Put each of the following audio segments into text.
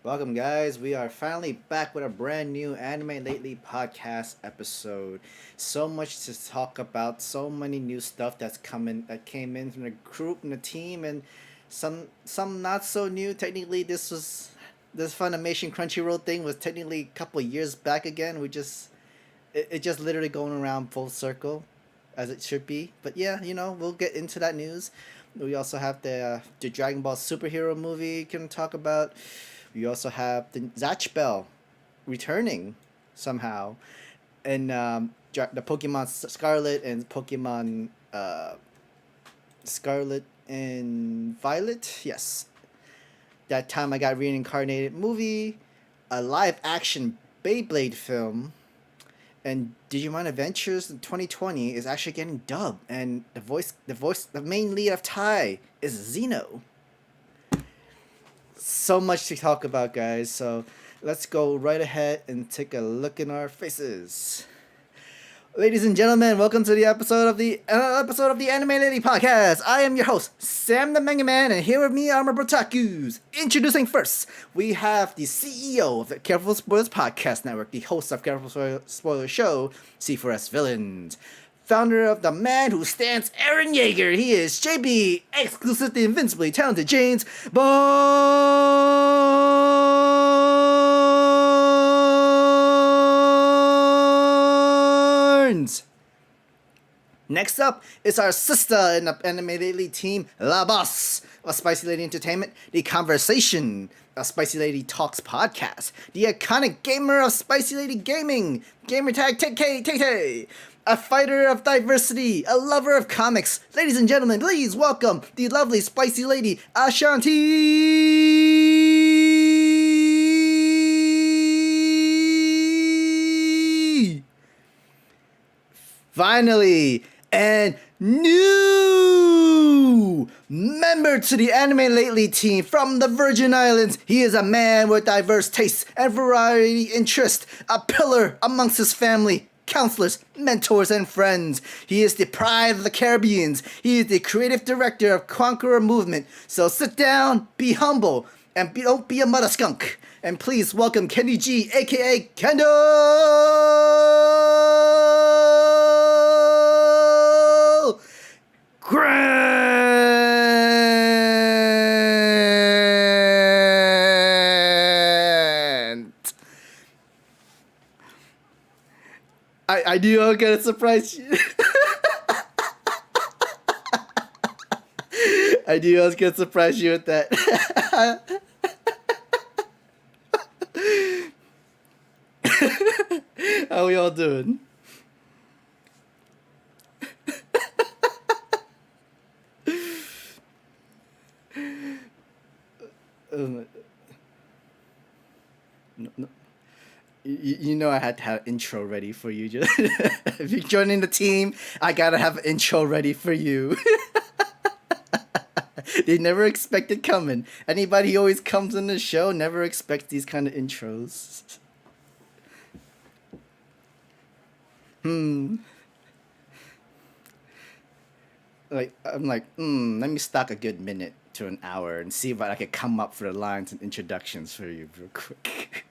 Welcome, guys. We are finally back with a brand new Anime Lately podcast episode. So much to talk about, so many new stuff that came in from the group and the team, and some not so new. Technically, this Funimation Crunchyroll thing was technically a couple of years back again. It just literally going around full circle, as it should be. But yeah, we'll get into that news. We also have the Dragon Ball superhero movie can talk about. We also have the Zatch Bell returning somehow, and the Pokemon Scarlet and Pokemon Scarlet and Violet. Yes, that time I got reincarnated movie, a live action Beyblade film, and Digimon Adventures in 2020 is actually getting dubbed, and the main lead of Tai is Zeno. So much to talk about, guys. So let's go right ahead and take a look in our faces. Ladies and gentlemen, welcome to the episode of the Anime Lady Podcast. I am your host, Sam the Manga Man, and here with me are my Brotakus. Introducing first, we have the CEO of the Careful Spoilers Podcast Network, the host of Careful Spoilers Show, C4S Villains. Founder of The Man Who Stands Eren Yeager, he is JB, exclusive the invincibly talented James Barnes. Next up is our sister in the Anime Lately team, La Boss of Spicy Lady Entertainment, The Conversation of Spicy Lady Talks Podcast, the iconic gamer of Spicy Lady Gaming, Gamertag Tate, a fighter of diversity, a lover of comics. Ladies and gentlemen, please welcome the lovely Spicy Lady Ashanti! Finally, and new member to the Anime Lately team from the Virgin Islands. He is a man with diverse tastes and variety interests, a pillar amongst his family, counselors, mentors, and friends. He is the pride of the Caribbeans. He is the creative director of Conqueror Movement. So sit down, be humble, and don't be a mother skunk. And please welcome Kenny G, aka Kendall Grant. I knew I was gonna surprise you. I knew I was gonna surprise you with that. How we all doing? No. You know I had to have an intro ready for you. If you're joining the team, I gotta have an intro ready for you. They never expect it coming. Anybody who always comes in the show never expects these kind of intros. Let me stock a good minute to an hour and see what I could come up for the lines and introductions for you real quick.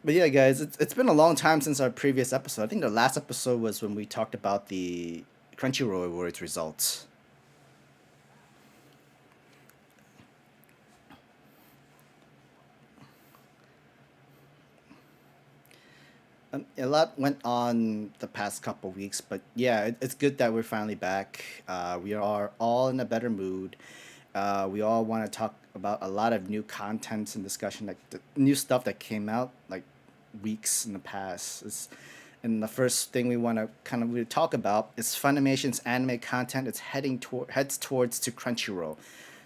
But yeah, guys, it's been a long time since our previous episode. I think the last episode was when we talked about the Crunchyroll Awards results. A lot went on the past couple weeks, but yeah, it's good that we're finally back. We are all in a better mood. We all want to talk about a lot of new contents and discussion, like the new stuff that came out like weeks in the past. And the first thing we want to kind of really talk about is Funimation's anime content. It's heads towards to Crunchyroll,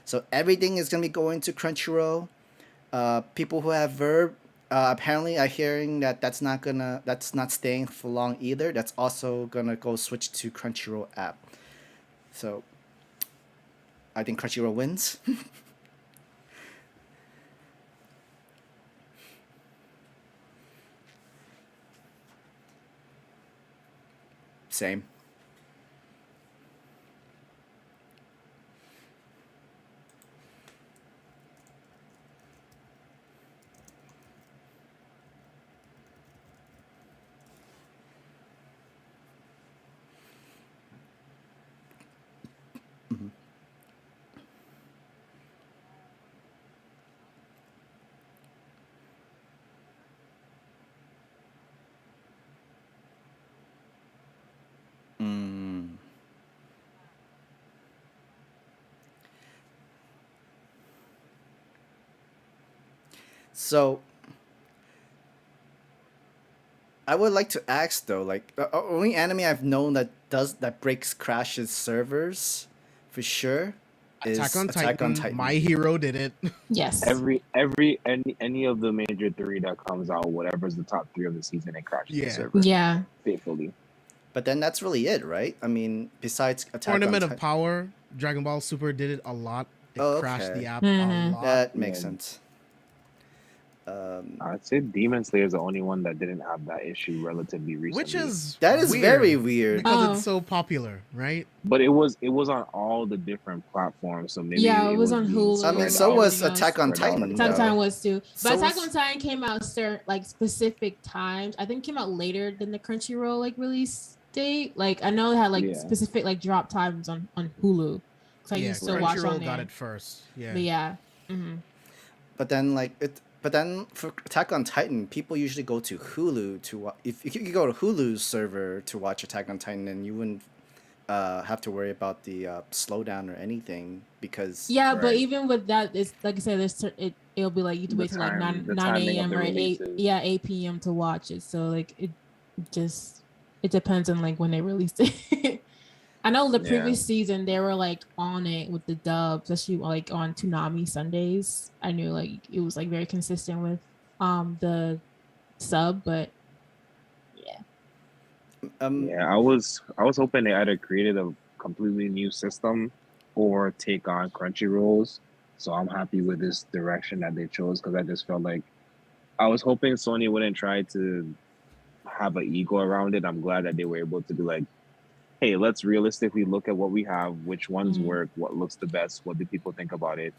so everything is gonna be going to Crunchyroll. People who have Verb, apparently are hearing that that's not staying for long either. That's also gonna go switch to Crunchyroll app. So I think Crunchyroll wins. Same. Mm. So I would like to ask though, like only anime I've known that breaks crashes servers, for sure, Attack is on Attack on Titan, My Titan. Hero did it. Yes. Any of the major three that comes out, whatever's the top three of the season, it crashes the Yeah. server. Yeah. Faithfully. But then that's really it, right? I mean, besides Attack on Tournament of Titan. Power, Dragon Ball Super did it a lot. It Oh, crashed okay. the app a Mhm. lot. That makes Yeah. sense. I'd say Demon Slayer is the only one that didn't have that issue relatively recently. Which is That is very weird. because Oh. it's so popular, right? But it was on all the different platforms, so maybe Yeah, it was on being Hulu. I mean, spread so out. was everything else. Attack on Spread out. Titan. Attack on though. Titan was too. But So Attack was- on Titan came out like specific times. I think it came out later than the Crunchyroll like release date. Like I know it had like Yeah. specific like drop times on Hulu. So I Yeah, used to watch on Crunchyroll there. got it first. Yeah. But yeah. Mm-hmm. But then But then for Attack on Titan, people usually go to Hulu to watch. If you could go to Hulu's server to watch Attack on Titan, then you wouldn't have to worry about the slowdown or anything because Yeah, but Right. even with that, it's like I said, it'll be like you have to The wait till like time- the 9 timing of a.m. the or 8 releases. 8 p.m. to watch it. So like it depends on like when they release it. I know the Yeah. previous season they were like on it with the dub, especially like on Toonami Sundays. I knew like it was like very consistent with the sub, but Yeah, I was hoping they either created a completely new system or take on Crunchyrolls. So I'm happy with this direction that they chose because I just felt like I was hoping Sony wouldn't try to have an ego around it. I'm glad that they were able to be like, hey, let's realistically look at what we have, which ones Mhm. work, what looks the best, what do people think about it.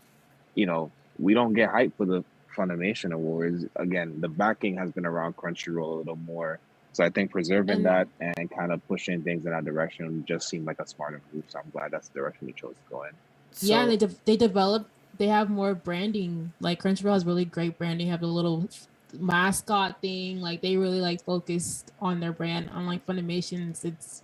You know, we don't get hyped for the Funimation Awards. Again, the backing has been around Crunchyroll a little more. So I think preserving And- that and kind of pushing things in that direction just seemed like a smarter move. So I'm glad that's the direction they chose to go in. yeah, So- and they develop. They have more branding. Like Crunchyroll has really great branding. Have the little mascot thing. Like they really like focused on their brand. Unlike Funimation's,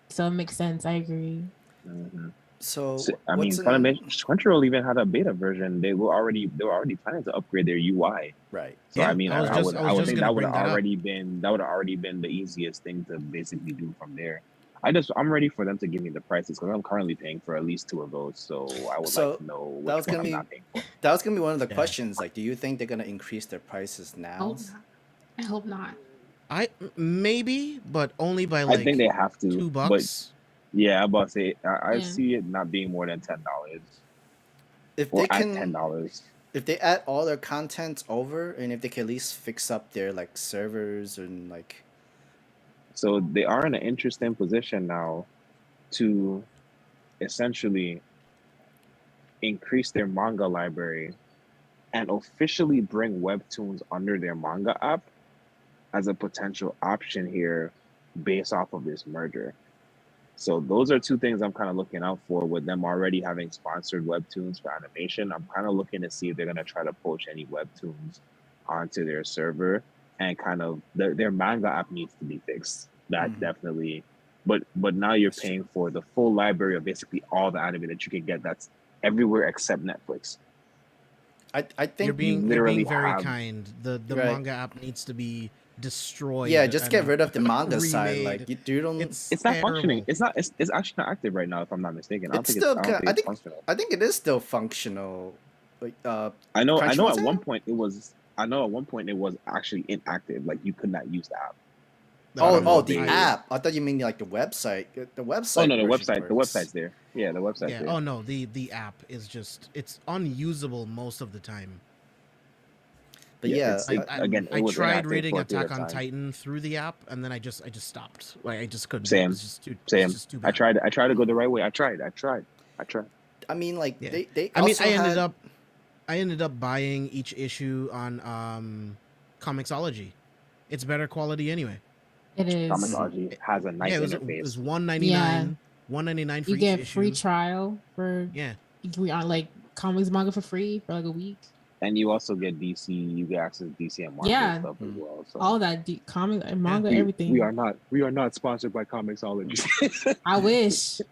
so it makes sense. I agree. Mhm. So, So, I mean, what's in- Funimation, Crunchyroll even had a beta version. They were already planning to upgrade their UI. right. So Yeah, I mean, I was I just- would I was just think gonna that would bring have that up. already been the easiest thing to basically do from there. I'm ready for them to give me the prices because I'm currently paying for at least two of those. So I would So, like to know that was which one gonna I'm be- not paying for. That was gonna be one of the Yeah. questions. Like, do you think they're gonna increase their prices now? I hope not. Maybe, but only by like I think they have to. $2. But yeah, I'm about to say I Yeah. see it not being more than $10 If or they at can, $10. if they add all their content over, and if they can at least fix up their like servers and like, So they are in an interesting position now to essentially increase their manga library and officially bring webtoons under their manga app as a potential option here based off of this merger. So those are two things I'm kind of looking out for with them already having sponsored webtoons for animation. I'm kind of looking to see if they're going to try to poach any webtoons onto their server and kind of their manga app needs to be fixed. That Mhm. definitely. But now you're paying for the full library of basically all the anime that you can get that's everywhere except Netflix. I You're think being literally very have- kind. The Right. manga app needs to be destroyed. yeah, just get and rid of the manga side. remade. Like you don't. It's It's not terrible. functioning. It's actually not active right now if I'm not mistaken. I don't It's think still it's, I don't kind- think I it's think- functional. I think it is still functional. Like I know Crunchyroll's at one app? point it was actually inactive. Like you could not use the app. the I- app. I thought you mean like the website. The website. Oh no, the version website. The works. website's there. Yeah, the website's Yeah. there. Oh no, the app is just it's unusable most of the time. But Yeah, yeah, it's- it- again, it I was tried inactive reading for a period Attack of on time. Titan through the app, and then I just stopped. Like I just couldn't. Same. It's just too, Same. It's just too I bad. tried to go the right way. I tried. I mean, like Yeah. they. I mean, also I ended up buying each issue on Comixology. It's better quality anyway. It is. Comixology has a nice yeah, it interface. was $1.99. $1.99 for You each get issue. free trial for Yeah. you can read on like comics manga for free for like a week. And you also get DC. You get access to DC and Marvel Yeah. stuff as well. So All that comic and manga, we, everything. we are not sponsored by Comixology. I wish.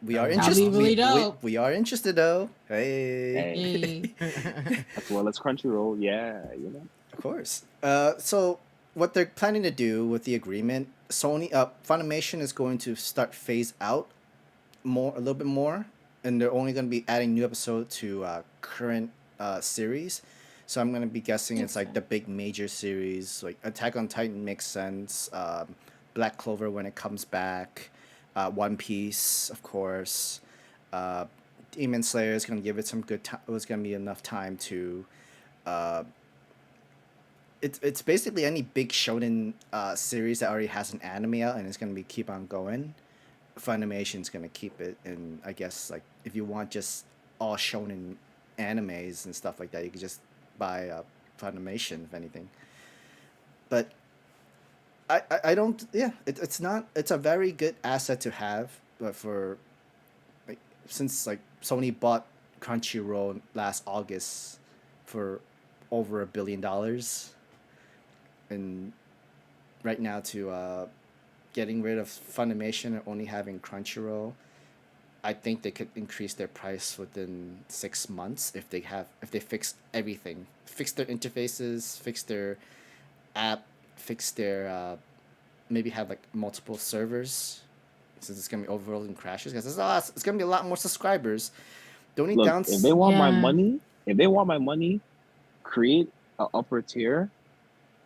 We are That'd interested. be really dope. We are interested though. Hey. Hey. As well as Crunchyroll, yeah, you know. Of course. So what they're planning to do with the agreement, Funimation is going to start phase out a little bit more, and they're only going to be adding new episodes to current series. So I'm going to be guessing it's like the big major series, like Attack on Titan makes sense, Black Clover when it comes back, One Piece, of course. Demon Slayer is going to give it some good time. It was going to be enough time to. It's basically any big shonen series that already has an anime out and it's going to be keep on going. Funimation's going to keep it, and I guess like if you want just all shonen animes and stuff like that, you could just buy Funimation if anything. But I don't, yeah, it's not, it's a very good asset to have, but for like since like Sony bought Crunchyroll last August for over $1 billion, and right now to getting rid of Funimation and only having Crunchyroll, I think they could increase their price within 6 months if they fix everything, fix their interfaces, fix their app, fix their maybe have like multiple servers, since it's gonna be overloading crashes because it's gonna be a lot more subscribers. The only Look, if they want my money, create an upper tier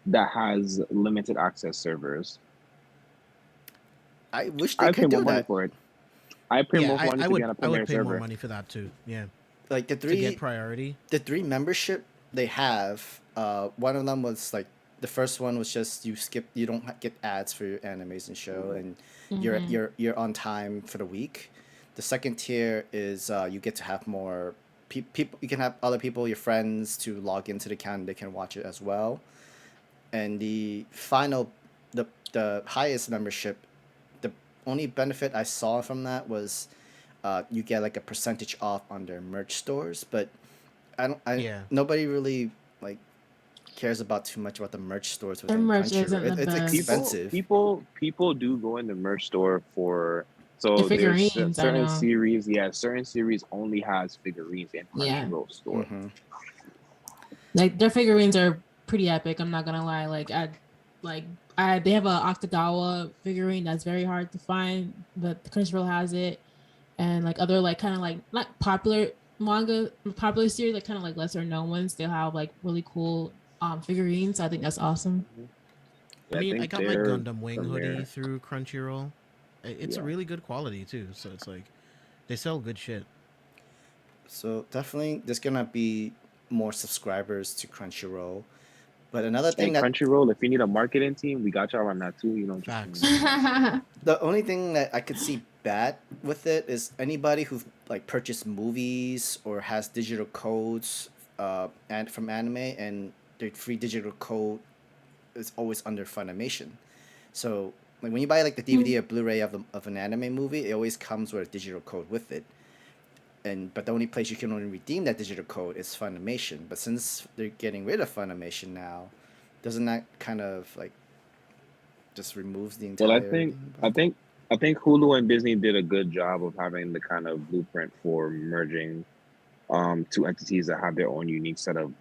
that has limited access servers. I wish they I could pay do more money that. for it. I pay more money to be on a I Premier would pay server. more money for that too. Yeah, Like to get priority. the 3 membership they have, one of them was like the first one was just you don't get ads for your animes and show, and you're on time for the week. The second tier is you get to have more people. You can have other people, your friends, to log into the account. They can watch it as well. And the highest membership, the only benefit I saw from that was you get like a percentage off on their merch stores, but nobody really like cares about too much about the merch stores Their within merch Crunchyroll. isn't the It's best. expensive. People do go in the merch store for so The there's figurines, I certain know. series. Yeah, certain series only has figurines in Yeah. Crunchyroll store. Mhm. Like their figurines are pretty epic. I'm not gonna lie. They have a Octagawa figurine that's very hard to find, but Crunchyroll has it, and like other like kind of like not popular popular series, like kind of like lesser known ones. They'll have like really cool figurines. I think that's awesome. I mean, I got my they're Gundam Wing Premier. hoodie through Crunchyroll. It's a Yeah. really good quality too. So it's like they sell good shit. So definitely, there's gonna be more subscribers to Crunchyroll. But another thing And that Crunchyroll, if you need a marketing team, we got y'all on that too. You know, Facts. the only thing that I could see bad with it is anybody who like purchased movies or has digital codes and from anime, and their free digital code is always under Funimation. So like when you buy like the DVD or Blu-ray of an anime movie, it always comes with a digital code with it. But the only place you can only redeem that digital code is Funimation. But since they're getting rid of Funimation now, doesn't that kind of like just removes the entire? well, I think Hulu and Disney did a good job of having the kind of blueprint for merging two entities that have their own unique set of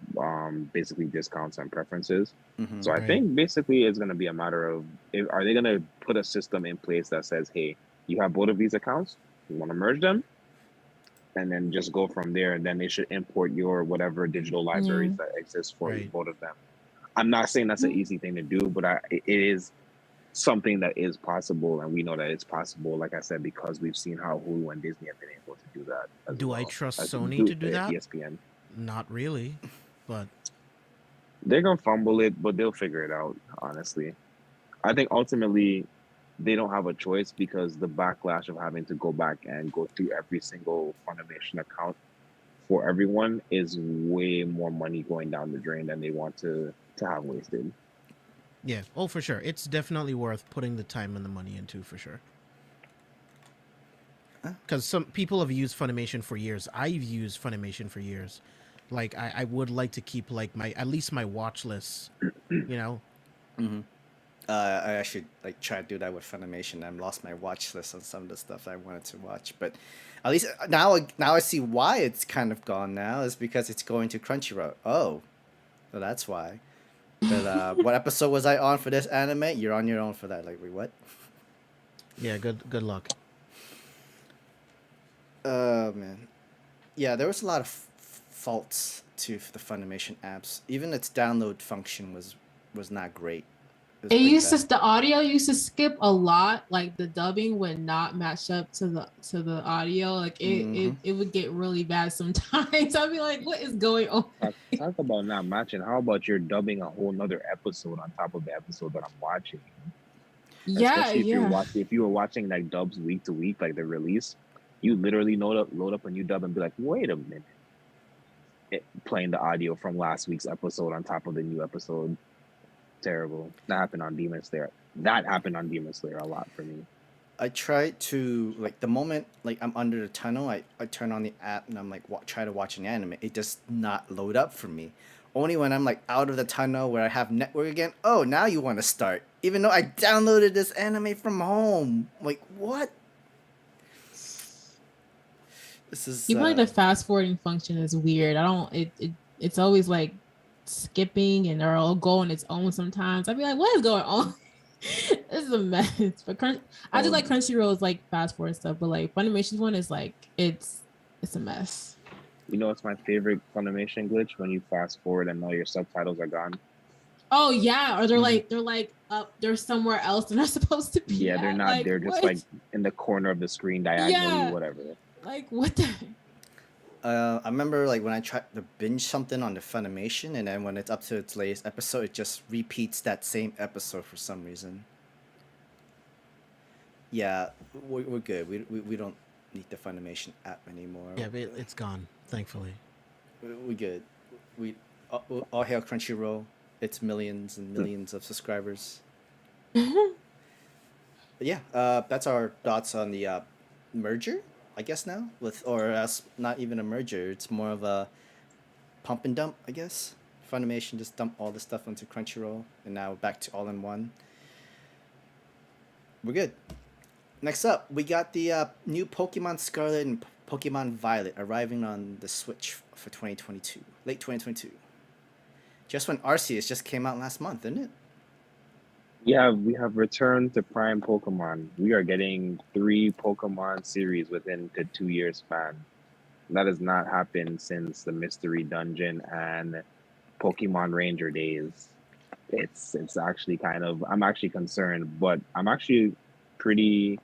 basically discounts and preferences. Mhm. So I Right. think basically it's going to be a matter of are they going to put a system in place that says, hey, you have both of these accounts, you want to merge them, and then just go from there. And then they should import your whatever digital libraries that exist for Right. both of them. I'm not saying that's an easy thing to do, but it is something that is possible, and we know that it's possible. Like I said, because we've seen how Hulu and Disney have been able to do that. As Do I well, trust as Sony to do that? ESPN. Not really, but They're gonna fumble it, but they'll figure it out. Honestly, I think ultimately they don't have a choice because the backlash of having to go back and go through every single Funimation account for everyone is way more money going down the drain than they want to have wasted. yeah. Oh, for sure. It's definitely worth putting the time and the money into, for sure. Because some people have used Funimation for years. I've used Funimation for years. Like I would like to keep like my at least my watch list. You know. Mm-hmm. I should like try to do that with Funimation. I've lost my watch list on some of the stuff I wanted to watch, but at least now I see why it's kind of gone now. Is because it's going to Crunchyroll. Oh, well, that's why. But what episode was I on for this anime? You're on your own for that. Like, wait, what? Yeah. Good luck. Man, yeah, there was a lot of faults to the Funimation apps. Even its download function was not great. It was It pretty used bad. to the audio used to skip a lot. Like the dubbing would not match up to the audio. Like it would get really bad sometimes. I'd be like, what is going on? Talk about not matching. How about you're dubbing a whole nother episode on top of the episode that I'm watching? Yeah, Especially if you're yeah. watching, if you were watching like dubs week to week, like the release, you literally load up a new dub and be like, wait a minute, playing the audio from last week's episode on top of the new episode. Terrible. That happened on Demon Slayer. That happened on Demon Slayer a lot for me. I try to like the moment like I'm under the tunnel, I turn on the app and I'm like try to watch an anime. It does not load up for me. Only when I'm like out of the tunnel where I have network again. Oh, now you want to start, even though I downloaded this anime from home. Like what? This is Even like the fast forwarding function is weird. I don't. It's always like skipping and they're all go on its own. Sometimes I'd be like, what is going on? This is a mess. But I just like Crunchyroll's like fast forward stuff, but like Funimation's one is like it's a mess. You know what's my favorite Funimation glitch? When you fast forward and all your subtitles are gone. Oh yeah, or they're like up, they're somewhere else they're not supposed to be. Yeah, they're not. Like, they're just what? like in the corner of the screen diagonally, whatever. Like what the? I remember like when I tried to binge something on the Funimation, and then when it's up to its latest episode, it just repeats that same episode for some reason. Yeah, we're good. We don't need the Funimation app anymore. Yeah, but it's gone. Thankfully. We're good. We all hail Crunchyroll. It's millions and millions of subscribers. But yeah, that's our thoughts on the merger. I guess now or as not even a merger. It's more of a pump and dump. I guess Funimation just dumped all the stuff onto Crunchyroll, and now back to all in one. We're good. Next up, we got the new Pokemon Scarlet and Pokemon Violet arriving on the Switch for 2022, late 2022. Just when Arceus just came out last month, didn't it? Yeah, we have returned to Prime Pokemon. We are getting 3 Pokemon series within the 2-year span. That has not happened since the Mystery Dungeon and Pokemon Ranger days. It's actually kind of, I'm actually concerned, but I'm actually pretty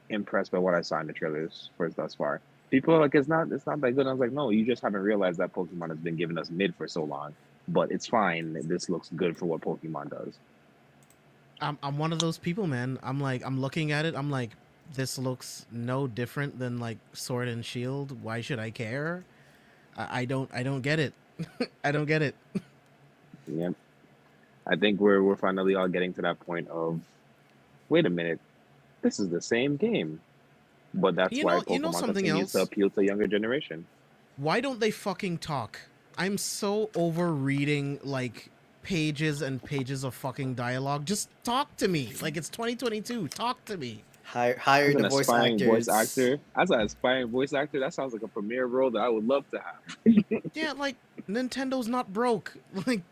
impressed by what I saw in the trailers for thus far. People are like, it's not that good. I was like, no, you just haven't realized that Pokemon has been giving us mid for so long. But it's fine. This looks good for what Pokemon does. I'm one of those people, man. I'm looking at it. I'm like, this looks no different than like Sword and Shield. Why should I care? I don't get it. I don't get it. Yep. I think we're finally all getting to that point of, wait a minute, this is the same game. But that's why Pokemon continues to appeal to a younger generation. Why don't they fucking talk? I'm so over reading like pages and pages of fucking dialogue. Just talk to me. Like it's 2022. Talk to me. Hire the voice actors. As an aspiring voice actor, that sounds like a premier role that I would love to have. Yeah, like Nintendo's not broke. Like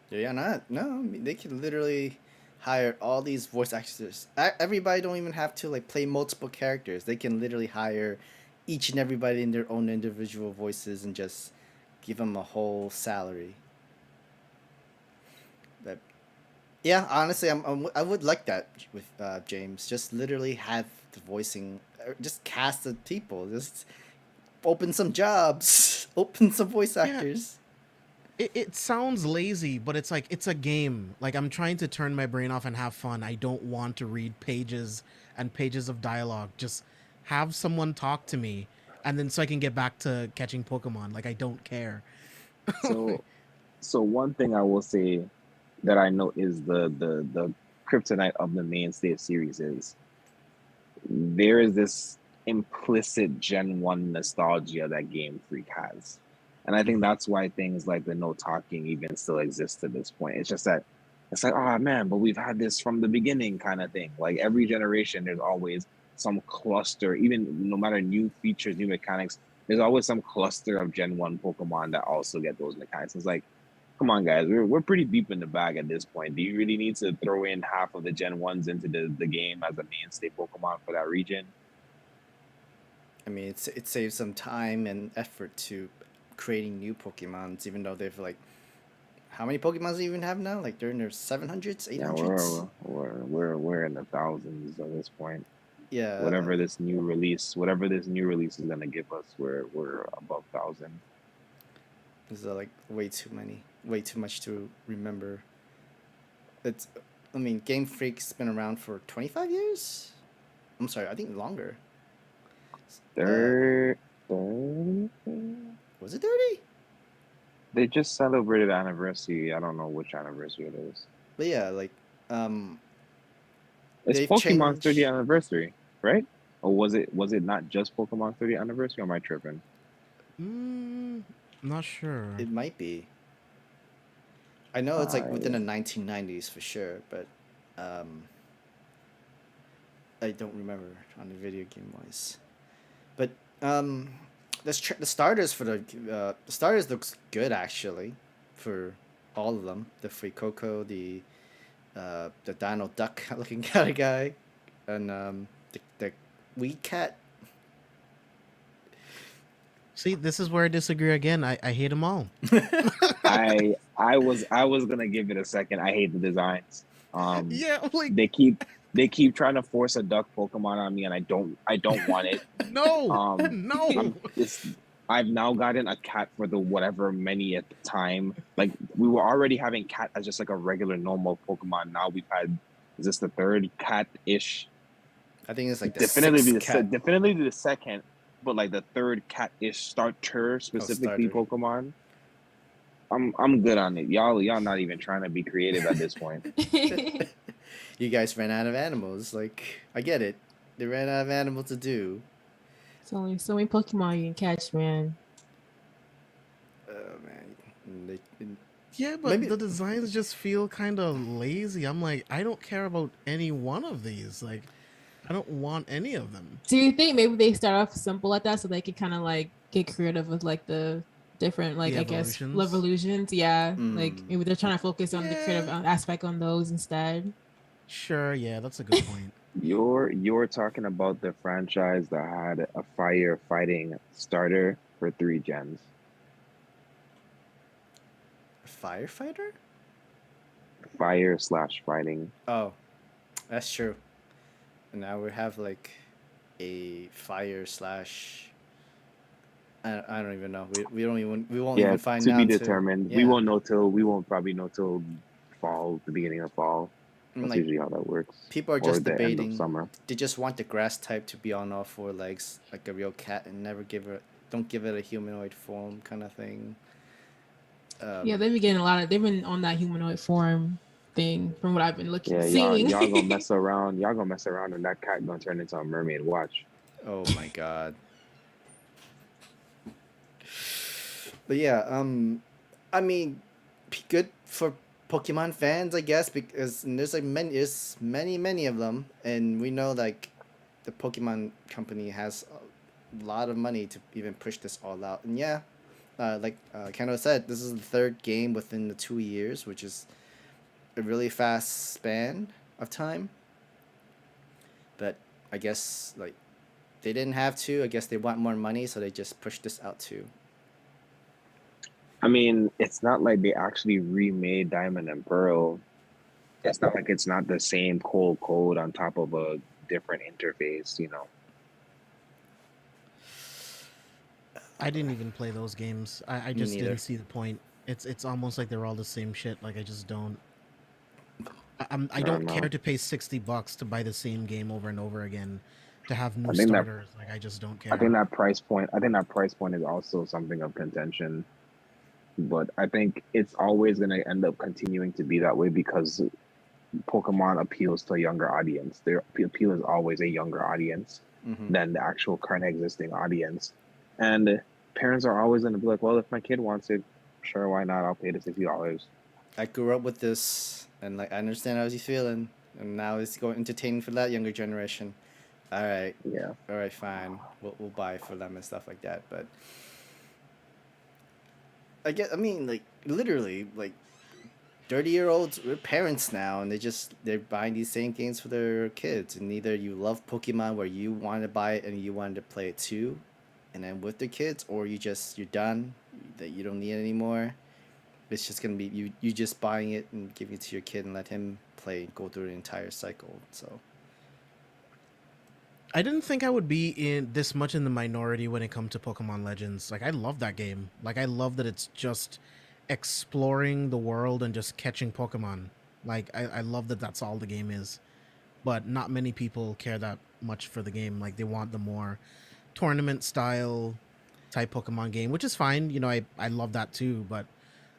they're not. No, I mean, they can literally hire all these voice actors. Everybody don't even have to like play multiple characters. They can literally hire each and everybody in their own individual voices and just give them a whole salary. But yeah, honestly, I would like that with James. Just literally have the voicing, just cast the people, just open some jobs, open some voice actors. It sounds lazy, but it's like it's a game. Like I'm trying to turn my brain off and have fun. I don't want to read pages and pages of dialogue. Just have someone talk to me, and then so I can get back to catching Pokemon. Like I don't care. So one thing I will say that I know is the kryptonite of the mainstay series is there is this implicit Gen 1 nostalgia that Game Freak has. And I think that's why things like the no talking even still exist to this point. It's just that it's like, oh man, but we've had this from the beginning kind of thing. Like every generation, there's always some cluster, even no matter new features, new mechanics, there's always some cluster of Gen 1 Pokemon that also get those mechanics. It's like, come on, guys, we're pretty deep in the bag at this point. Do you really need to throw in half of the Gen 1s into the game as a mainstay Pokemon for that region? I mean, it saves some time and effort to creating new Pokemons, even though they've like, how many Pokemons do you even have now? Like they're in their 700s, Yeah, 800s. we're in the thousands at this point. Yeah. Whatever this new release is gonna give us, we're above 1,000. Is like way too many, way too much to remember. It's, I mean, Game Freak's been around for 25 years. I'm sorry, I think longer. Third, Was it 30? they just celebrated anniversary. I don't know which anniversary it is. But yeah, like, It's they've Pokemon's 30th changed. anniversary, right? Or was it not just Pokemon's 30th anniversary? Or am I tripping? Not sure. It might be. I know it's like within I the 1990s for sure, but I don't remember on the video game wise. But let's check the starters for the starters looks good actually, for all of them. The Free the Dino Duck looking kind of guy, and the Wee Cat. See, this is where I disagree again. I hate them all. I was gonna give it a second. I hate the designs. Yeah, like They keep trying to force a duck Pokemon on me, and I don't want it. no, no. I've now gotten a cat for the whatever many at the time. Like we were already having cat as just like a regular normal Pokemon. Now we've had, is this the third cat-ish? I think it's like the Definitely sixth cat. definitely the second, but like the third cat-ish starter specifically starter. Pokemon. I'm good on it. Y'all not even trying to be creative at this point. You guys ran out of animals. Like, I get it. They ran out of animals to do. It's only so many Pokemon you can catch, man. Oh man. Yeah, but Maybe- the designs just feel kind of lazy. I'm like, I don't care about any one of these. Like, I don't want any of them. Do you think maybe they start off simple like that so they can kind of like get creative with like the different like The I guess evolutions? revolutions? Yeah, like Mm. maybe they're trying to focus on the creative aspect on those instead. Sure, yeah, that's a good point. You're talking about the franchise that had a firefighting starter for 3 gens. Firefighter? Fire/fighting. Oh, that's true. And now we have like a fire slash. I don't even know. We won't Yeah, even find to out be until- determined. yeah. We won't probably know till fall, the beginning of fall. That's Like, usually how that works. people are Or just the end of debating. summer. They just want the grass type to be on all 4 legs like a real cat and never don't give it a humanoid form kind of thing. Yeah, they've been getting they've been on that humanoid form thing from what I've been looking Yeah, seeing. y'all gonna mess around. Y'all gonna mess around, and that cat gonna turn into a mermaid. Watch. Oh my god. But yeah, I mean, good for Pokemon fans, I guess, because there's like many of them, and we know like the Pokemon company has a lot of money to even push this all out. And yeah, like Kendall said, this is the 3rd game within the 2 years, which is a really fast span of time. But I guess like they didn't have to. I guess they want more money, so they just pushed this out too. I mean, it's not like they actually remade Diamond and Pearl. It's not like it's not the same cold code on top of a different interface, you know. I didn't even play those games. I Me just neither. didn't see the point. It's almost like they're all the same shit. Like I just don't. I don't know. care to pay $60 to buy the same game over and over again, to have new I think that- starters. Like I just don't care. I think that price point is also something of contention. But I think it's always gonna end up continuing to be that way because Pokemon appeals to a younger audience. Their appeal is always a younger audience Mm-hmm. than the actual current existing audience. And parents are always gonna be like, well, if my kid wants it, sure, why not? I'll pay the $60. I grew up with this, and like I understand how he's feeling, and now it's going entertaining for that younger generation. All Yeah. right, fine. We'll buy for them and stuff like that. But I mean, like literally, like 30-year-olds, we're parents now, and they're buying these same games for their kids. And either you love Pokemon where you wanted to buy it and you wanted to play it too, and then with the kids, or you're done, that you don't need it anymore. It's just gonna be you just buying it and giving it to your kid and let him play and go through the entire cycle. So I didn't think I would be in this much in the minority when it comes to Pokemon Legends. Like I love that game. Like I love that it's just exploring the world and just catching Pokemon. Like I love that that's all the game is. But not many people care that much for the game. Like they want the more tournament style type Pokemon game, which is fine. You know, I love that too, but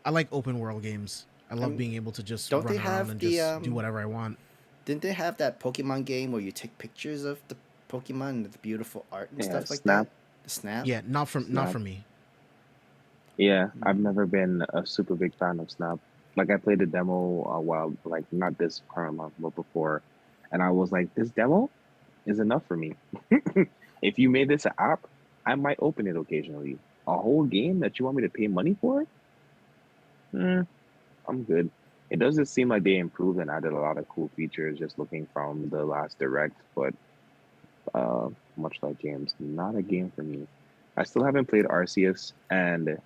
I like open world games. I love being able to just don't they run around have and the just do whatever I want. didn't they have that Pokemon game where you take pictures of the Pokemon and the beautiful art and Yeah, stuff like Snap. that? The Snap? Yeah, not Snap. for me. Yeah, I've never been a super big fan of Snap. Like I played the demo a while, like not this current month, but before, and I was like, this demo is enough for me. If you made this an app, I might open it occasionally. A whole game that you want me to pay money for? I'm good. It doesn't seem like they improved and added a lot of cool features just looking from the last direct, but much like James, not a game for me. I still haven't played Arceus, and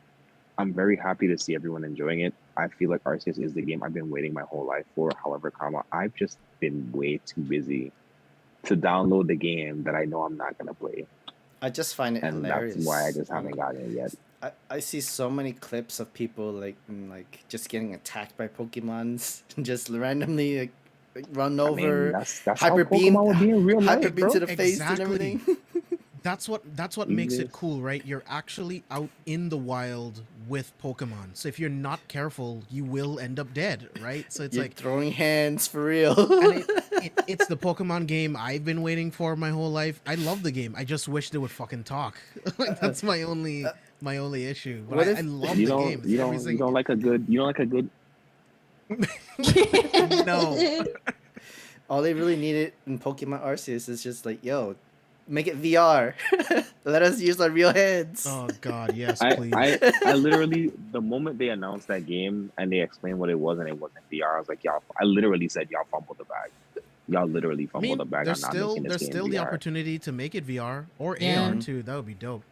I'm very happy to see everyone enjoying it. I feel like Arceus is the game I've been waiting my whole life for. However, I've just been way too busy to download the game that I know I'm not gonna play, I just find it and that's why I hilarious. just haven't gotten it yet. I see so many clips of people like just getting attacked by Pokemons and just randomly like run I mean, over, that's how Pokemon would be in real hyper life, beam bro. to the face and Exactly. everything. That's what makes it cool, right? You're actually out in the wild with Pokemon. So if you're not careful, you will end up dead, right? So it's You're like, throwing hands for real. and it's the Pokemon game I've been waiting for my whole life. I love the game. I just wish they would fucking talk. Like that's my only issue. But What I if love the game. It's You don't like a good no. all they really needed in Pokemon Arceus is just like, yo, make it VR. Let us use our real hands. Oh God, yes, I, please. I literally, the moment they announced that game and they explained what it was and it wasn't VR, I was like, y'all, I literally said y'all fumbled the bag. Y'all literally I fumbled mean, the bag on not making this there's game still the VR. opportunity to make it VR or Yeah. AR too. That would be dope.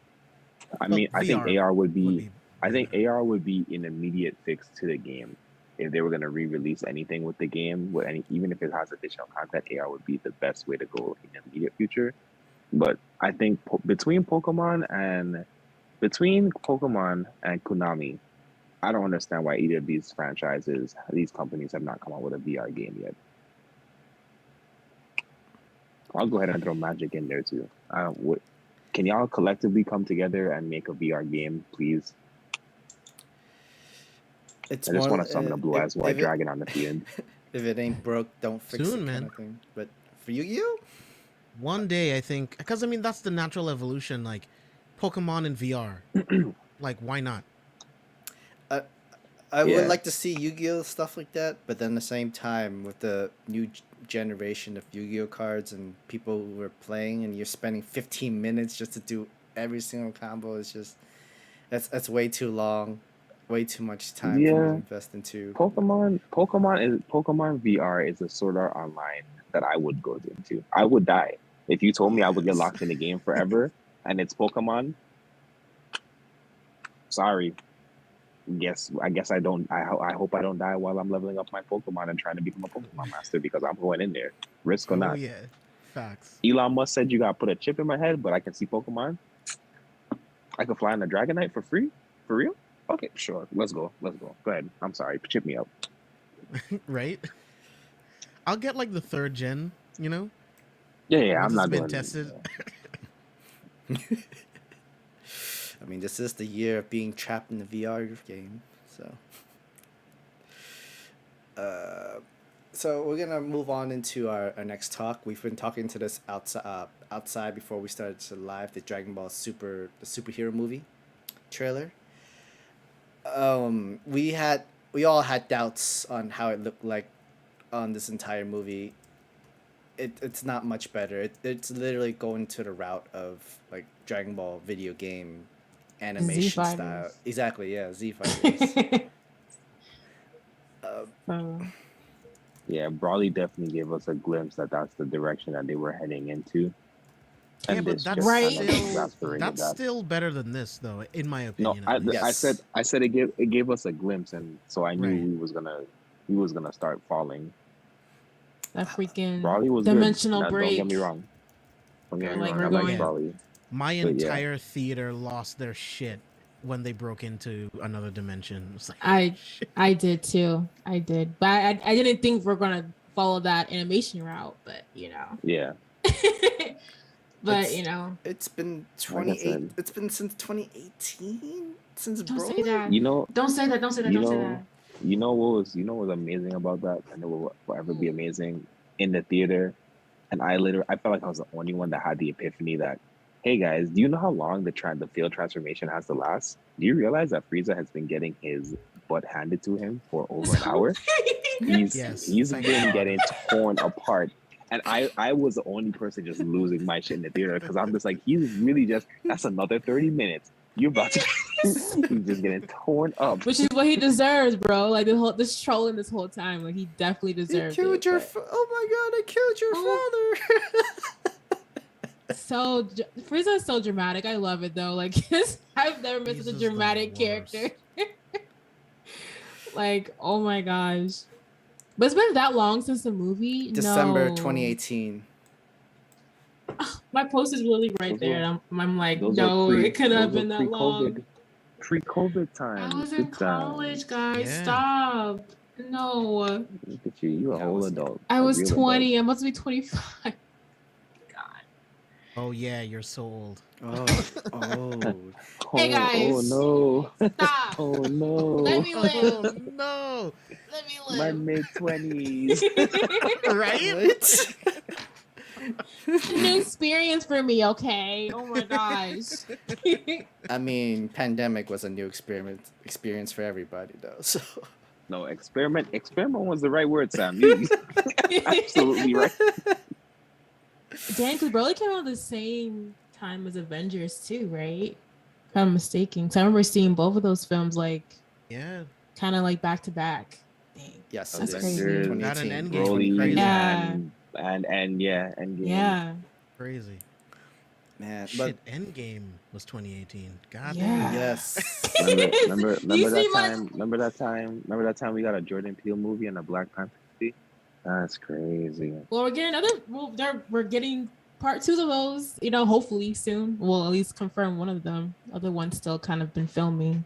I mean, I think VR AR would be, would be I think better. AR would be an immediate fix to the game. If they were going to re-release anything with the game, with any, even if it has additional content, AR would be the best way to go in the immediate future. But I think between Pokemon and Konami, I don't understand why either of these franchises, these companies, have not come out with a VR game yet. I'll go ahead and throw Magic in there too. Can y'all collectively come together and make a VR game, please? It's I just more want to summon a blue eyes white dragon on the field. if it ain't broke, don't fix Soon, it, man. kind of thing. But for Yu-Gi-Oh, One day, I think, because I mean that's the natural evolution. Like Pokemon in VR. Like, why not? I Yeah. would like to see Yu-Gi-Oh stuff like that, but then at the same time, with the new generation of Yu-Gi-Oh cards and people who are playing, and you're spending 15 minutes just to do every single combo, it's just that's way too long, way too much time for me to Yeah, invest into. Pokemon VR is a Sword Art Online that I would go into. I would die if you told me I would get Yes. locked in the game forever and it's Pokemon. Sorry. Yes, I guess I don't. I hope I don't die while I'm leveling up my Pokemon and trying to become a Pokemon master because I'm going in there, risk or Oh not. yeah, facts. Elon Musk said you got to put a chip in my head, but I can see Pokemon. I could fly on a Dragonite for free? For real? Okay, sure. Let's go. Go ahead. I'm sorry. Chip me up. Right? I'll get like the 3rd gen. You know, Yeah. once I'm it's not been doing tested. I mean, this is the year of being trapped in the VR game, so. So we're gonna move on into our next talk. We've been talking to this outside before we started to live the Dragon Ball Super the superhero movie. trailer. We all had doubts on how it looked like on this entire movie. It's not much better. It's literally going to the route of like Dragon Ball video game animation style. Fighters. Exactly, yeah, Z Fighters. So, Yeah, Brawley definitely gave us a glimpse that that's the direction that they were heading into. Yeah, And but this that's just Right. kind of still exasperated that's that. still better than this, though, in my No, opinion. at least. Yes. I said it gave us a glimpse, and so I knew Right. we was gonna start falling. that freaking Brawley was dimensional good. break. Don't get me wrong. Don't get me Like, wrong. we're I like going- Brawley. My But yeah. entire theater lost their shit when they broke into another dimension. It's like, I did too. I did, but I didn't think we're gonna follow that animation route. But Yeah. but It's- It's been Like I said. It's been since 2018 since don't say Broly. that. You know, Don't say that. Don't say that. you Don't say know, that. you know what was amazing about that, and it will forever be amazing in the theater. And I felt like I was the only one that had the epiphany that, hey guys, do you know how long the field transformation has to last? Do you realize that Frieza has been getting his butt handed to him for over an hour? Yes, He's thank been God. getting torn apart. And I was the only person just losing my shit in the theater because I'm just like, he's really that's another 30 minutes. You're about to he's just getting torn up. Which is what he deserves, bro. Like this trolling this whole time. Like he definitely You deserves killed it. your. but- Oh my god! I killed your father. So Frieza is so dramatic. I love it though. Like I've never met such Frieza's a the dramatic worst. character. Like, oh my gosh. But it's been that long since the movie. December No. 2018. My post is really right Those there. were- And I'm like, Those no, were it couldn't have those been were that long. Pre-COVID I times. was in Good times. college, guys. Yeah. Stop. No. Look at you. You're a Yeah, I whole was- adult. I a was real 20. I must be 25. God. Oh yeah, you're so old. Oh, oh. adult. Hey, guys. Oh no. Stop. Oh no. Let me live. Oh no! Let me My live. mid-20s. Right? What? New experience for me, okay? Oh my gosh. I mean, pandemic was a new experience for everybody, though. So No, experiment was the right word, Sam. You absolutely right. Dang, because Broly came out at the same time as Avengers too, right? If I'm mistaken. So I remember seeing both of those films like Yeah. kind of like back to back. Dang. yes, That's it is. crazy. That an 2018. Endgame. Broly Crazy. Yeah. and yeah, Endgame. Yeah. Crazy. Man, but Shit, Endgame was 2018. God Yeah. damn. yes. Remember You see my- that time we got a Jordan Peele movie and a Black Panther movie? That's crazy. Well, we're getting we're getting part 2 of those, hopefully soon. We'll at least confirm one of them. Other ones still kind of been filming.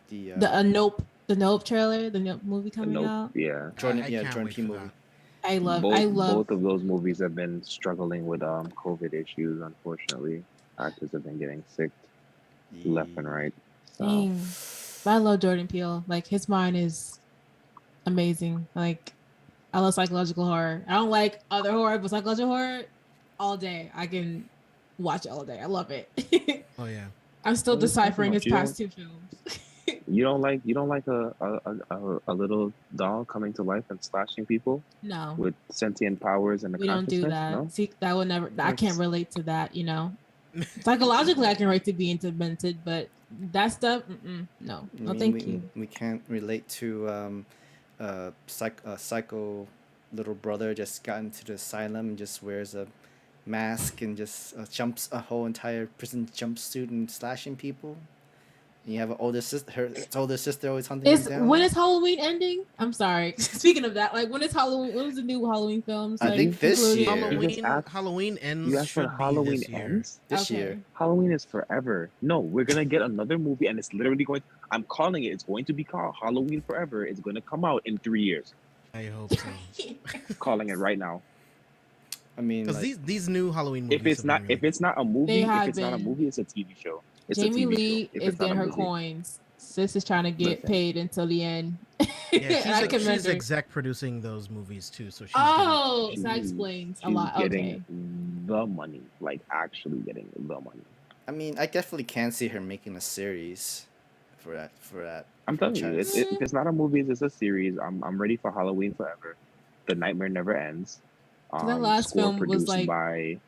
The Nope. The Nope trailer, the Nope movie coming Nope. out. Yeah. Jordan, I yeah, can't Jordan wait Peele for movie. that. I love Both of those movies have been struggling with COVID issues. Unfortunately, actors have been getting sick left and right. So, Dang. But I love Jordan Peele. Like his mind is amazing. Like I love psychological horror. I don't like other horror, but psychological horror all day. I can watch it all day. I love it. Oh yeah. I'm still What are you talking deciphering about? his past 2 films. you don't like a little doll coming to life and slashing people No. with sentient powers and a We don't do consciousness? that. No? See, that would never. I can't Nice. relate to that. Psychologically, I can relate to being demented, but that stuff, no, I no, mean, thank you. We can't relate to psycho little brother just got into the asylum and just wears a mask and just jumps a whole entire prison jumpsuit and slashing people. And you have an older sister. Her older sister always hunting him down. When is Halloween ending? I'm sorry. Speaking of that, like when is Halloween? When is the new Halloween films? I like, think this including- year. You just asked- Halloween ends. You asked when should be Halloween this year. ends? This Okay. year. Halloween is forever. No, we're gonna get another movie, and it's literally going. I'm calling it. It's going to be called Halloween Forever. It's going to come out in 3 years. I hope so. Calling it right now. I mean, Because like, these new Halloween movies. If it's have not, been if it's not a movie, They if have it's not a been. movie, it's a TV show. It's Jamie a TV Lee show. If is it's not getting a her movie. coins. Sis is trying to get Listen. paid until the end. Yeah, And I she's commend she's her. exec producing those movies too, so she's Oh, so that She's explains a she's lot. getting Okay. the money, like actually getting the money. I mean, I definitely can see her making a series for that I'm telling you, franchise. if it's not a movie, it's a series. I'm ready for Halloween Forever. The Nightmare Never Ends. So that last Score film was produced like by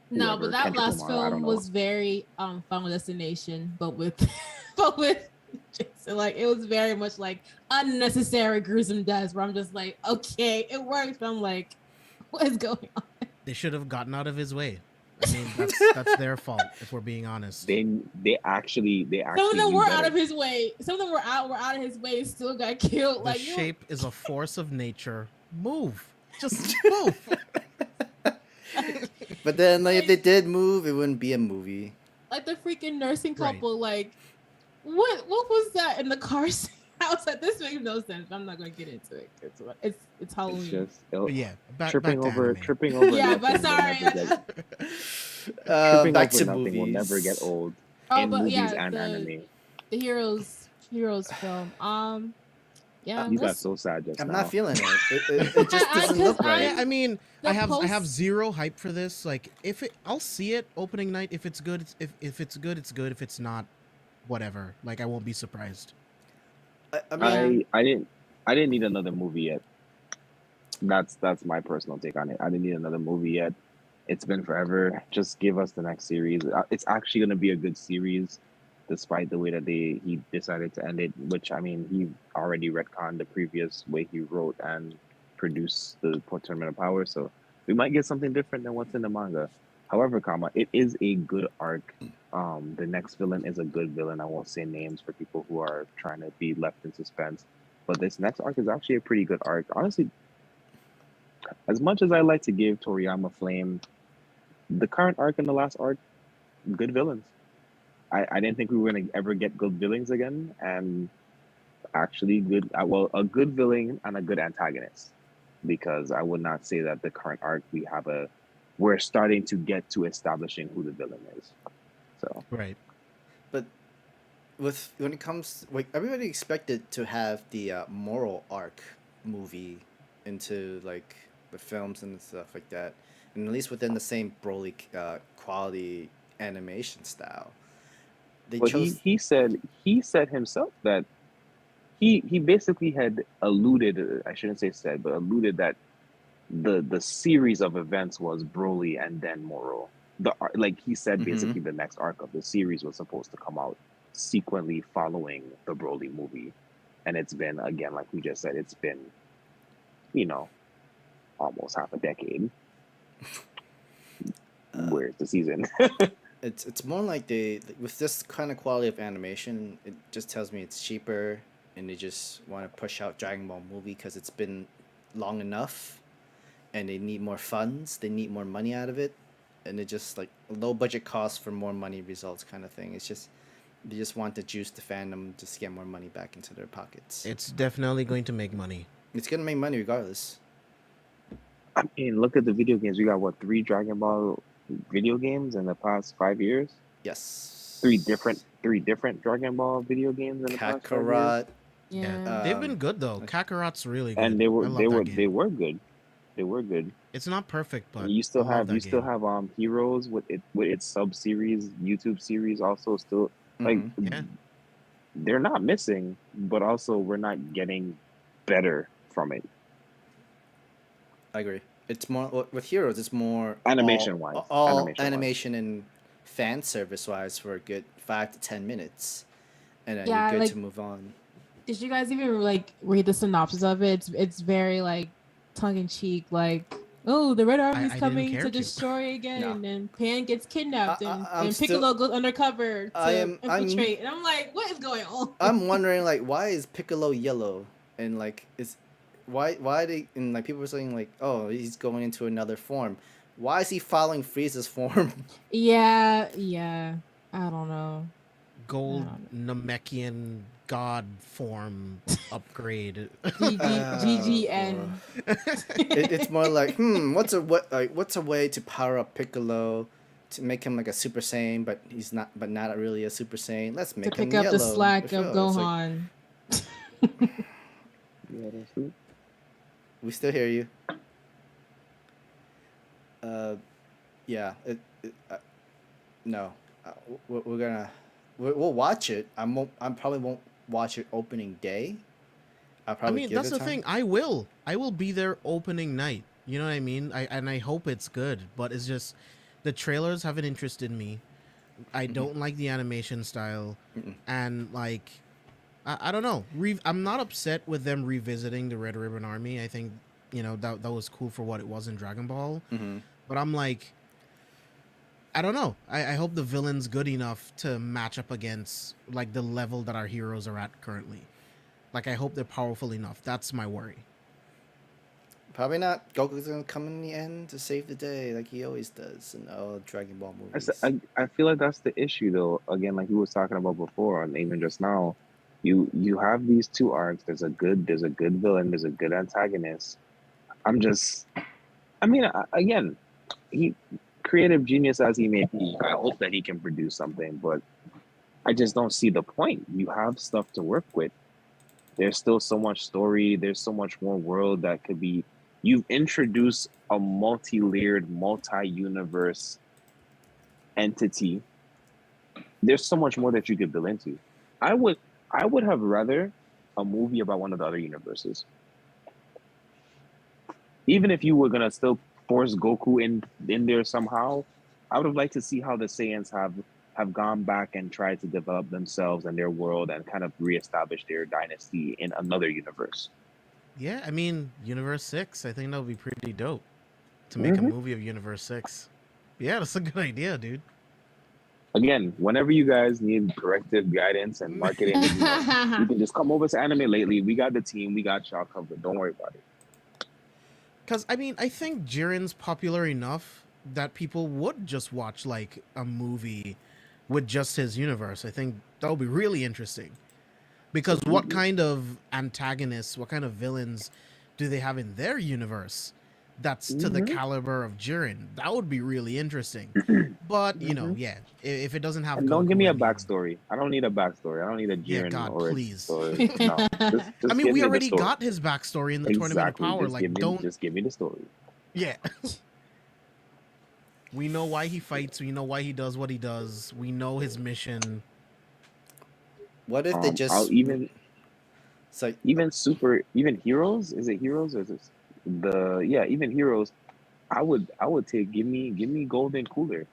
no, but whoever, that Kendrick last Lamar. I don't film know. was very Final Destination, but with but with Jason. Like it was very much like unnecessary gruesome deaths where I'm just like, okay, it works. But I'm like, what is going on? They should have gotten out of his way. I mean, that's their fault if we're being honest. They actually Some of them knew were better. out of his way. Some of them were out of his way, still got killed. The Like shape is a force of nature. Move. Just move. But then, like, if they did move, it wouldn't be a movie. like the freaking nursing Right. couple, like what was that in the car scene? I was like, this makes no sense. I'm not gonna get into it. It's Halloween. It's just But yeah, back tripping to over anime. Yeah, nothing but will sorry. never get- tripping Back over to nothing movies. will never get old Oh, in but movies yeah, and the anime. heroes film. Yeah, You we'll got so sad just I'm now. not feeling it just doesn't look right. Yeah, I mean, The I have post- zero hype for this. Like, I'll see it opening night. If it's good, if it's good, it's good. If it's not, whatever. Like, I won't be surprised. I mean, I didn't need another movie yet. That's my personal take on it. I didn't need another movie yet. It's been forever. Just give us the next series. It's actually going to be a good series, despite the way that he decided to end it. Which, I mean, he already retconned the previous way he wrote and produced the Tournament of Power. So we might get something different than what's in the manga. However, it is a good arc. The next villain is a good villain. I won't say names for people who are trying to be left in suspense. But this next arc is actually a pretty good arc. Honestly, as much as I like to give Toriyama flame, the current arc and the last arc, good villains. I didn't think we were going to ever get good villains again, and actually a good villain and a good antagonist. Because I would not say that the current arc we're starting to get to establishing who the villain is. So Right. but when it comes, like, everybody expected to have the moral arc movie into like the films and stuff like that, and at least within the same Broly quality animation style. They but chose. he said himself that he basically had alluded, I shouldn't say said, but alluded that the series of events was Broly and then Moro. Like he said, basically the next arc of the series was supposed to come out sequentially following the Broly movie, and it's been, again, like we just said, it's been, almost half a decade. Where's the season? It's more like they, with this kind of quality of animation, it just tells me it's cheaper, and they just want to push out Dragon Ball movie because it's been long enough, and they need more funds, they need more money out of it, and it just like low budget cost for more money results kind of thing. It's just they just want to juice the fandom just to get more money back into their pockets. It's definitely going to make money. It's gonna make money regardless. I mean, look at the video games. We got 3 Dragon Ball video games in the past 5 years. Yes. 3 different Dragon Ball video games in the past 5 years. Kakarot. Yeah. They've been good though. Kakarot's really good. And they were I love they that were game. they were good. They were good. It's not perfect, but You still I love have that game. Heroes with its sub series, YouTube series also still, like, Yeah. they're not missing, but also we're not getting better from it. I agree. It's more with Heroes. It's more Animation-wise. all Animation-wise. animation and fan service wise for a good 5 to 10 minutes, and then Yeah, you're good like- to move on. Did you guys even like read the synopsis of it? It's very like tongue in cheek, like, oh, the Red Army's I didn't coming care to to. destroy again, No. and then Pan gets kidnapped, I'm and still- Piccolo goes undercover to I'm- infiltrate. And I'm like, what is going on? I'm wondering, like, why is Piccolo yellow, and like why they, and like people were saying like, oh, he's going into another form. Why is he following Frieza's form? Yeah, I don't know. Gold Namekian god form upgrade. GGN. It's more like, what's a way to power up Piccolo to make him like a Super Saiyan, but not really a Super Saiyan. Let's To make him pick up yellow. the slack of It's like, Gohan. Yeah, that's it. We still hear you. Uh, yeah. No. We're gonna. We'll watch it. I probably won't watch it opening day. I'll I probably mean, give that's it the time. thing. I will be there opening night. You know what I mean? I hope it's good, but it's just the trailers haven't interested me. I Mm-mm, don't like the animation style, mm-mm. and like I don't know. I'm not upset with them revisiting the Red Ribbon Army. I think that was cool for what it was in Dragon Ball. Mm-hmm. But I'm like, I don't know. I hope the villain's good enough to match up against like the level that our heroes are at currently. Like I hope they're powerful enough. That's my worry. Probably not. Goku's gonna come in the end to save the day, like he always does in all Dragon Ball I, s- movies. I feel like that's the issue though. Again, like you was talking about before, and even just now, you have these two arcs. There's a good villain. There's a good antagonist. I'm just, I mean, again, he creative genius as he may be. I hope that he can produce something, but I just don't see the point. You have stuff to work with. There's still so much story. There's so much more world that could be. You've introduced a multi-layered, multi-universe entity. There's so much more that you could build into. I would I would have rather a movie about one of the other universes. Even if you were gonna still force Goku in there somehow, I would have liked to see how the Saiyans have gone back and tried to develop themselves and their world and kind of reestablish their dynasty in another universe. Yeah, I mean, Universe 6, I think that would be pretty dope to make a Mm-hmm. movie of Universe 6. Yeah, that's a good idea, dude. Again, whenever you guys need corrective guidance and marketing, you can just come over to Anime Lately. We got the team. We got y'all covered. Don't worry about it. Because, I mean, I think Jiren's popular enough that people would just watch, like, a movie with just his universe. I think that would be really interesting. Because what Absolutely. kind of antagonists, what kind of villains do they have in their universe that's to the Mm-hmm. caliber of Jiren? That would be really interesting. But, Mm-hmm. yeah, if it doesn't have And don't give me Goku, I a mean, backstory. I don't need a backstory. I don't need a yeah, Jiren God, origin please. story. No, just I just mean, give we me the already story. got his backstory in the Tournament of Exactly. Power. Like, don't, Just give me the story. yeah. We know why he fights. We know why he does what he does. We know his mission. What if they I'll just so even heroes. Is it heroes or is it the yeah even heroes? I would take give me Golden Cooler.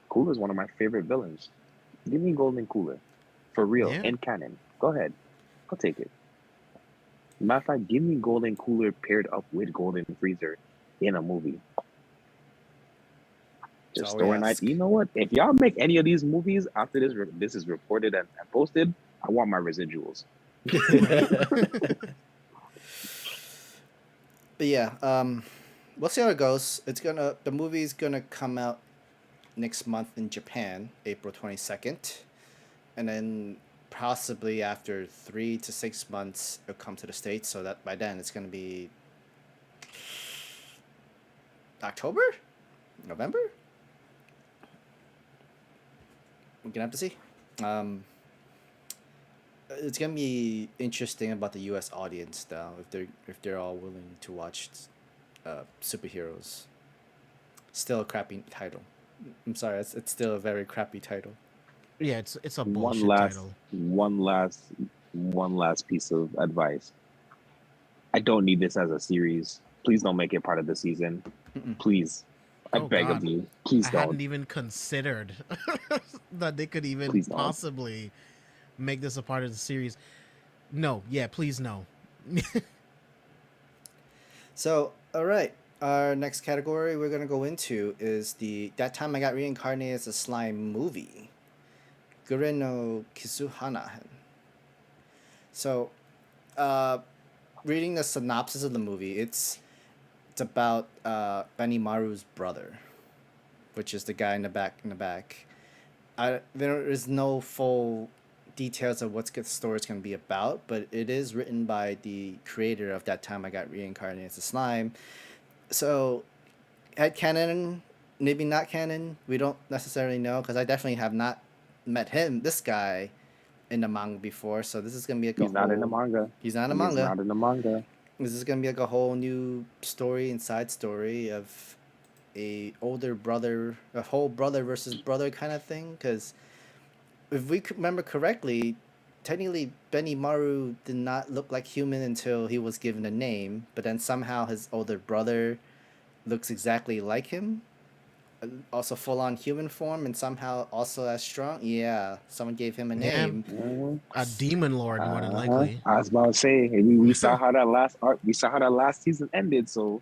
Cooler is one of my favorite villains. Give me Golden Cooler for real Yeah. in canon. Go ahead, I'll take it. Matter of fact, give me Golden Cooler paired up with Golden Freezer in a movie. that's Just all we throwing that. ask. You know what? If y'all make any of these movies after this is reported and posted, I want my residuals. Right. But yeah, we'll see how it goes. The movie's gonna come out next month in Japan, April 22nd, and then possibly after 3 to 6 months it'll come to the States. So that by then it's gonna be October, November. We're gonna have to see. Um, it's gonna be interesting about the U.S. audience though, if they're all willing to watch superheroes. Still a crappy title. I'm sorry, it's still a very crappy title. Yeah, it's a one bullshit last title. one last one last piece of advice. I don't need this as a series. Please don't make it part of the season. Mm-mm. Please. I Oh beg of God, you. I Please don't. hadn't even considered that they could even Please don't. possibly make this a part of the series. No, yeah, please no. So, all right. Our next category we're gonna go into is the That Time I Got Reincarnated as a Slime movie. Gure no Kisuhanahen. So, uh, reading the synopsis of the movie, it's about Benimaru's brother, which is the guy in the back. There is no full details of what the story is going to be about, but it is written by the creator of That Time I Got Reincarnated as a Slime. So, head canon, maybe not canon. We don't necessarily know because I definitely have not met him, this guy, in the manga before, so this is gonna be like a He's not in the whole. manga. He's not in the He's manga. not in the manga. This is gonna be like a whole new story and side story of a whole brother versus brother kind of thing. Because if we remember correctly, technically Benimaru did not look like human until he was given a name, but then somehow his older brother looks exactly like him, also full on human form, and somehow also as strong. Yeah, someone gave him a Yeah, name. Mhm. a demon lord more than Uh-huh. likely. I was about to say we saw how that last arc, we saw how that last season ended, so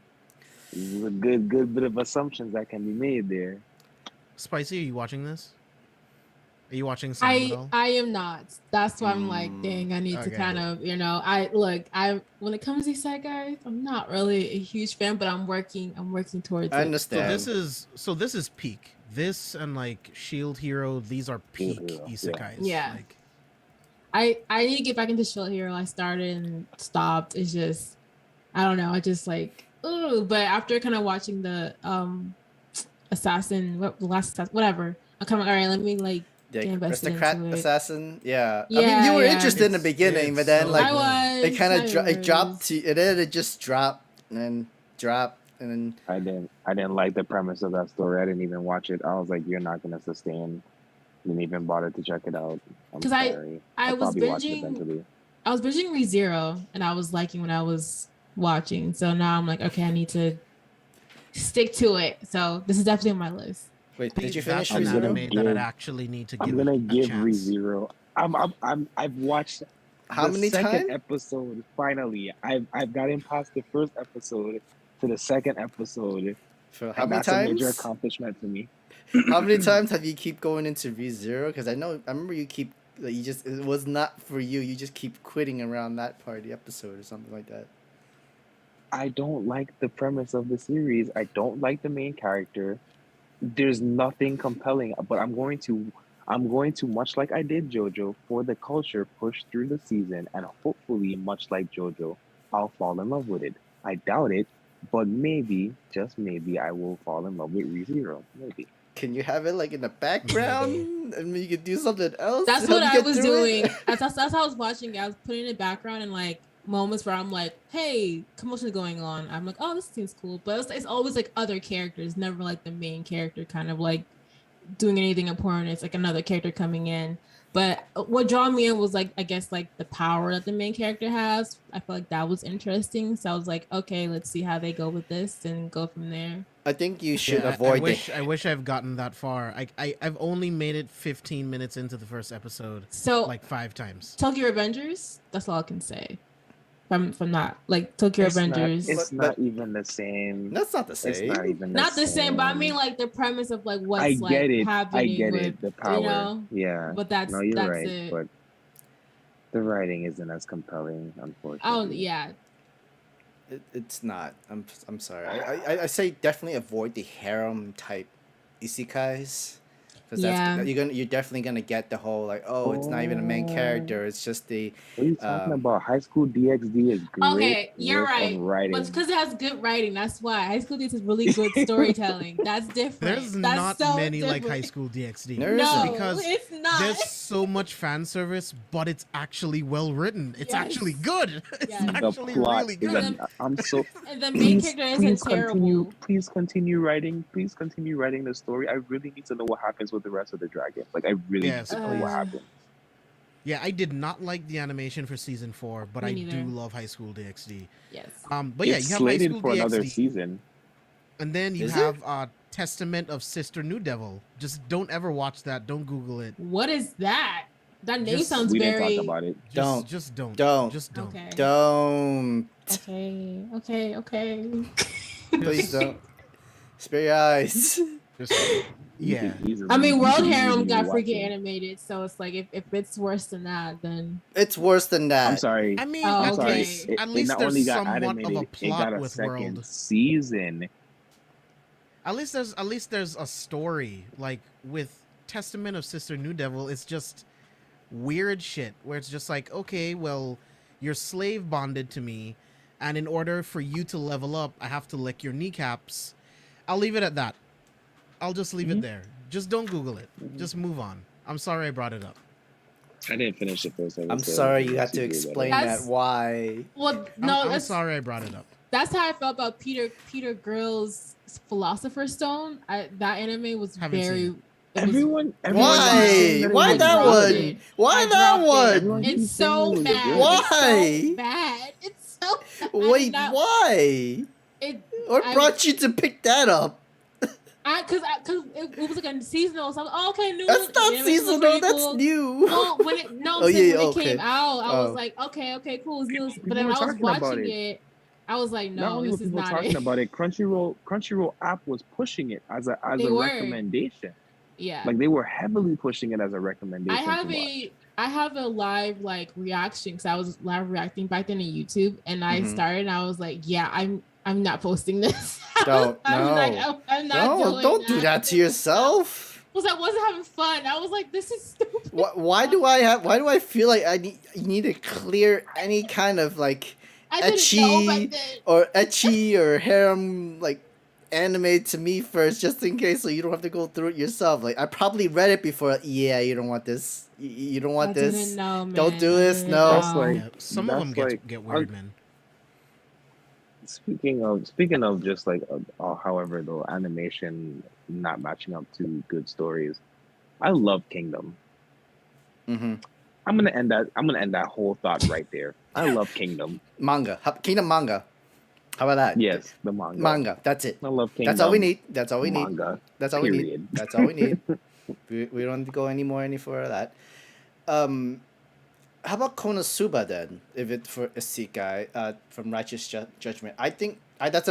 there's a good bit of assumptions that can be made there. Spicy, are you watching this? Are you watching Sam at I all? I am not. That's why I'm like, dang, I need to Okay. kind of, I when it comes to these side guys, I'm not really a huge fan, but I'm working towards I it. understand. So this is peak. This and like Shield Hero, these are peak Hero, yeah. isekais. Yeah. Like, I need to get back into Shield Hero. I started and stopped. It's just I don't know. I just like ooh, but after kind of watching the assassin, the last assassin, whatever, I'm kind of all right. Let me like get invested Aristocrat into it. assassin. Yeah. I mean, Yeah, you were yeah. interested in the It's- beginning, but it's then so like I was. it kind of it dropped was. to, and then it just dropped and then dropped and then. I didn't like the premise of that story. I didn't even watch it. I was like, you're not gonna sustain. Didn't even bother to check it out. I'm 'Cause sorry. I I'll was probably watch it binging- eventually. I was binging ReZero and I was liking what I was watching. So now I'm like, okay, I need to stick to it. So this is definitely on my list. Wait, did you finish that's an I'm gonna ReZero? anime that I'd give- actually need to give I'm gonna a give chance. ReZero. I've watched How the many second times? episode. Finally, I've gotten past the first episode to the second episode. For how And many that's a major times? accomplishment for me. How many times have you keep going into ReZero? Because I remember you keep like you just it was not for you. You just keep quitting around that part of the episode or something like that. I don't like the premise of the series. I don't like the main character. There's nothing compelling, but I'm going to much like I did JoJo for the culture push through the season, and hopefully much like JoJo, I'll fall in love with it. I doubt it, but maybe, just maybe, I will fall in love with ReZero. Maybe. Can you have it like in the background and you could do something else? That's to help what you I get was through doing. it? That's how I was watching it. I was putting in the background and like moments where I'm like, hey, commotion is going on. I'm like, oh, this seems cool. But it's always like other characters, never like the main character kind of like doing anything important. It's like another character coming in. But what drew me in was like, I guess like the power that the main character has. I feel like that was interesting. So I was like, okay, let's see how they go with this and go from there. I think you should Yeah, avoid I wish I've gotten that far. I've only made it 15 minutes into the first episode, So like 5 times. Tokyo Avengers, that's all I can say. From that, like Tokyo Avengers. It's But- not even the same. That's not the It's same. not even Not the same, but I mean like the premise of like what's I get like it. happening I get with it. The power. you know. Yeah. But that's No, you're that's right. it. But the writing isn't as compelling, unfortunately. Oh yeah. It's not. I'm sorry. I say definitely avoid the harem type isekais. Because Yeah. you're definitely gonna get the whole like, oh, it's not even a main character, it's just the What are you talking about? High School DxD is great. Okay, you're work right. on writing. But because it has good writing, that's why High School DxD is really good storytelling. That's different. There's That's not so many like different. High School DxD. There No, isn't. because it's not. There's so much fan service, but it's actually well written. It's Yes. actually good. It's Yes. the actually plot really is good. I'm so And the main character isn't terrible. Please continue writing. Please continue writing the story. I really need to know what happens with the rest of the dragon. Like I really Yes, need to know what please. happens. Yeah, I did not like the animation for season 4, but Me I neither. do love High School DxD. Yes. But yeah, It's you have High slated School for another DxD, season. and then you Is have Testament of Sister New Devil. Just don't ever watch that. Don't Google it. What is that? That name Just- sounds We very. didn't talk about it. Just don't. Don't. Just don't. Okay. don't. Okay. Please don't. Spare your eyes. Just yeah. I mean, World You can Harem easily got watch freaking it. animated, so it's like if it's worse than that, then It's worse than that. I'm sorry. I mean, Oh, at I'm sorry. okay. least, at least not there's only got somewhat animated, of a it plot got a with second World. season. At least there's a story. Like with Testament of Sister New Devil, it's just weird shit where it's just like, okay, well, you're slave bonded to me, and in order for you to level up, I have to lick your kneecaps. I'll leave it at that. I'll just leave it there. Just don't Google it. Just move on. I'm sorry I brought it up. I didn't finish the first episode. I'm sorry you of had to Super explain Better. that. That's- Why? Well, no, I'm that's sorry I brought it up. that's how I felt about Peter Grill's Philosopher's Stone. That anime was Haven't seen very. it. It was Everyone keeps Why? saying that it Why was that dropped one? good. it. Why I that dropped it. one? Everyone It's keeps saying so it was bad. good. Why? It's so bad. It's so bad. I Wait, did not- why? What brought you to pick that up? Cause it was like a seasonal. So I was like, oh, okay, new. That's the not animation looks seasonal. pretty That's cool. new. Well, when it Oh, yeah, when okay. it came out, I Oh. was like, okay, cool, it's new. People But then were when I was talking about watching it. it, I was like, Not no, only were this is people not talking it. about it, Crunchyroll app was pushing it as a They were. recommendation. Yeah. Like they were heavily pushing it as a recommendation. I have a live like reaction because I was live reacting back then on YouTube, and I Mhm. started. And I was like, yeah, I'm not posting this. Don't I'm not doing don't do that to yourself. Because I wasn't having fun. I was like, this is stupid. Why do I feel like I need to clear any kind of like I didn't know back ecchi then. ecchi or harem like anime to me first, just in case, so you don't have to go through it yourself. Like I probably read it before. Yeah, you don't want this. You don't want I this. didn't know, man. Don't do I this. didn't No. That's know. like- Yeah, some of them that's get weird, man. Speaking of just like however though animation not matching up to good stories, I love Kingdom. Mm-hmm. I'm gonna end that whole thought right there. I love Kingdom. Manga. Kingdom manga. How about that? Yes, the manga. Manga. That's it. I love Kingdom. That's all we need. That's all we need. Manga. That's all we need. Period. That's all we need. We don't go any further than that. How about Konosuba then? If it's for Isekai, from Righteous Judgment, I think that's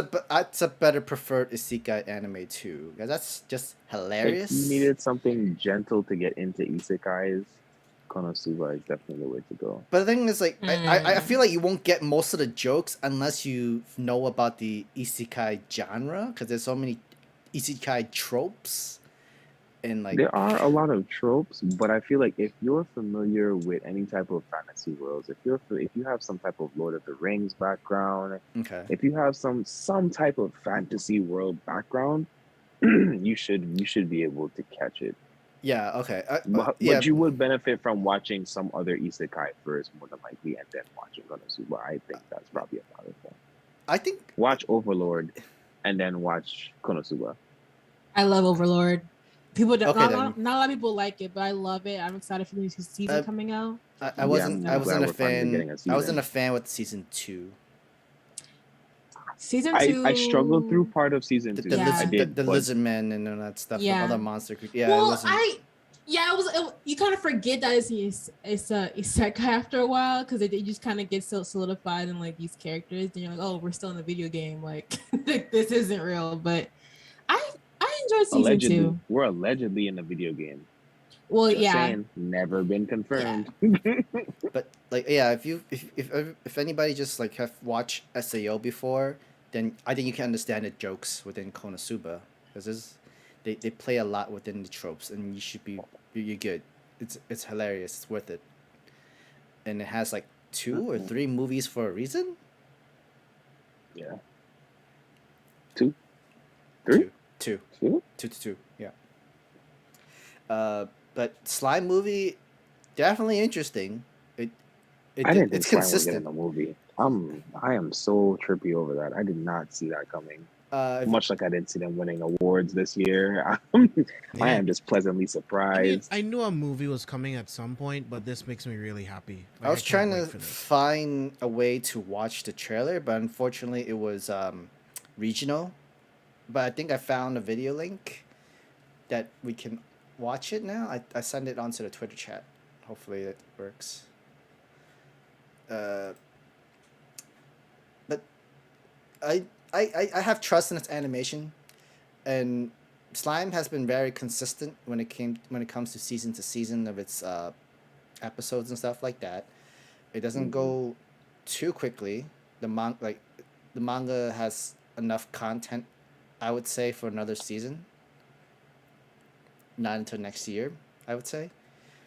a better preferred Isekai anime too. 'Cause that's just hilarious. If you needed something gentle to get into isekais, Konosuba is definitely the way to go. But the thing is, like, I feel like you won't get most of the jokes unless you know about the isekai genre, because there's so many isekai tropes, and like There are a lot of tropes, but I feel like if you're familiar with any type of fantasy worlds, if you have some type of Lord of the Rings background, okay, if you have some type of fantasy world background, you should be able to catch it. yeah, okay, But yeah, you would benefit from watching some other isekai first, more than likely, and then watching Konosuba. I think that's probably a valid one. I think Watch Overlord, and then watch Konosuba. I love Overlord. People don't. Okay, Not a lot of people like it, but I love it. I'm excited for the new season coming out. I wasn't I'm glad a we're finally getting fan. a I wasn't season. a fan with season 2. Season 2. I struggled through part of season 2. The, Yeah. I did, the but lizard men and all that stuff. Yeah. The other monster creatures. Yeah, Well, it wasn't. you kind of forget that it's a isekai after a while because they just kind of get so solidified in like these characters. And you're like, oh, we're still in the video game. Like this isn't real. But I enjoyed season allegedly, 2. we're allegedly in a video game. Well, Just yeah. saying, never been confirmed. But like, yeah, if anybody just like have watched Sao before, then I think you can understand the jokes within Konosuba, because they play a lot within the tropes, and you're good. It's hilarious. It's worth it. And it has like 2 or 3 movies for a reason. Yeah. 2? 3? 2. 2? 2. Yeah. But Slime movie, definitely interesting. I didn't think It's Slime would get in consistent. the movie. I am so trippy over that. I did not see that coming. Much like I didn't see them winning awards this year. I am just pleasantly I mean, surprised. I knew a movie was coming at some point, but this makes me really happy. Like, I was can't trying wait to for this. find a way to watch the trailer, but unfortunately it was regional. But I think I found a video link that we can watch it now. I sent it onto the Twitter chat. Hopefully it works. But I have trust in its animation, and Slime has been very consistent when it comes to season of its episodes and stuff like that. It doesn't go too quickly. The manga has enough content, I would say, for another season. Not until next year, I would say,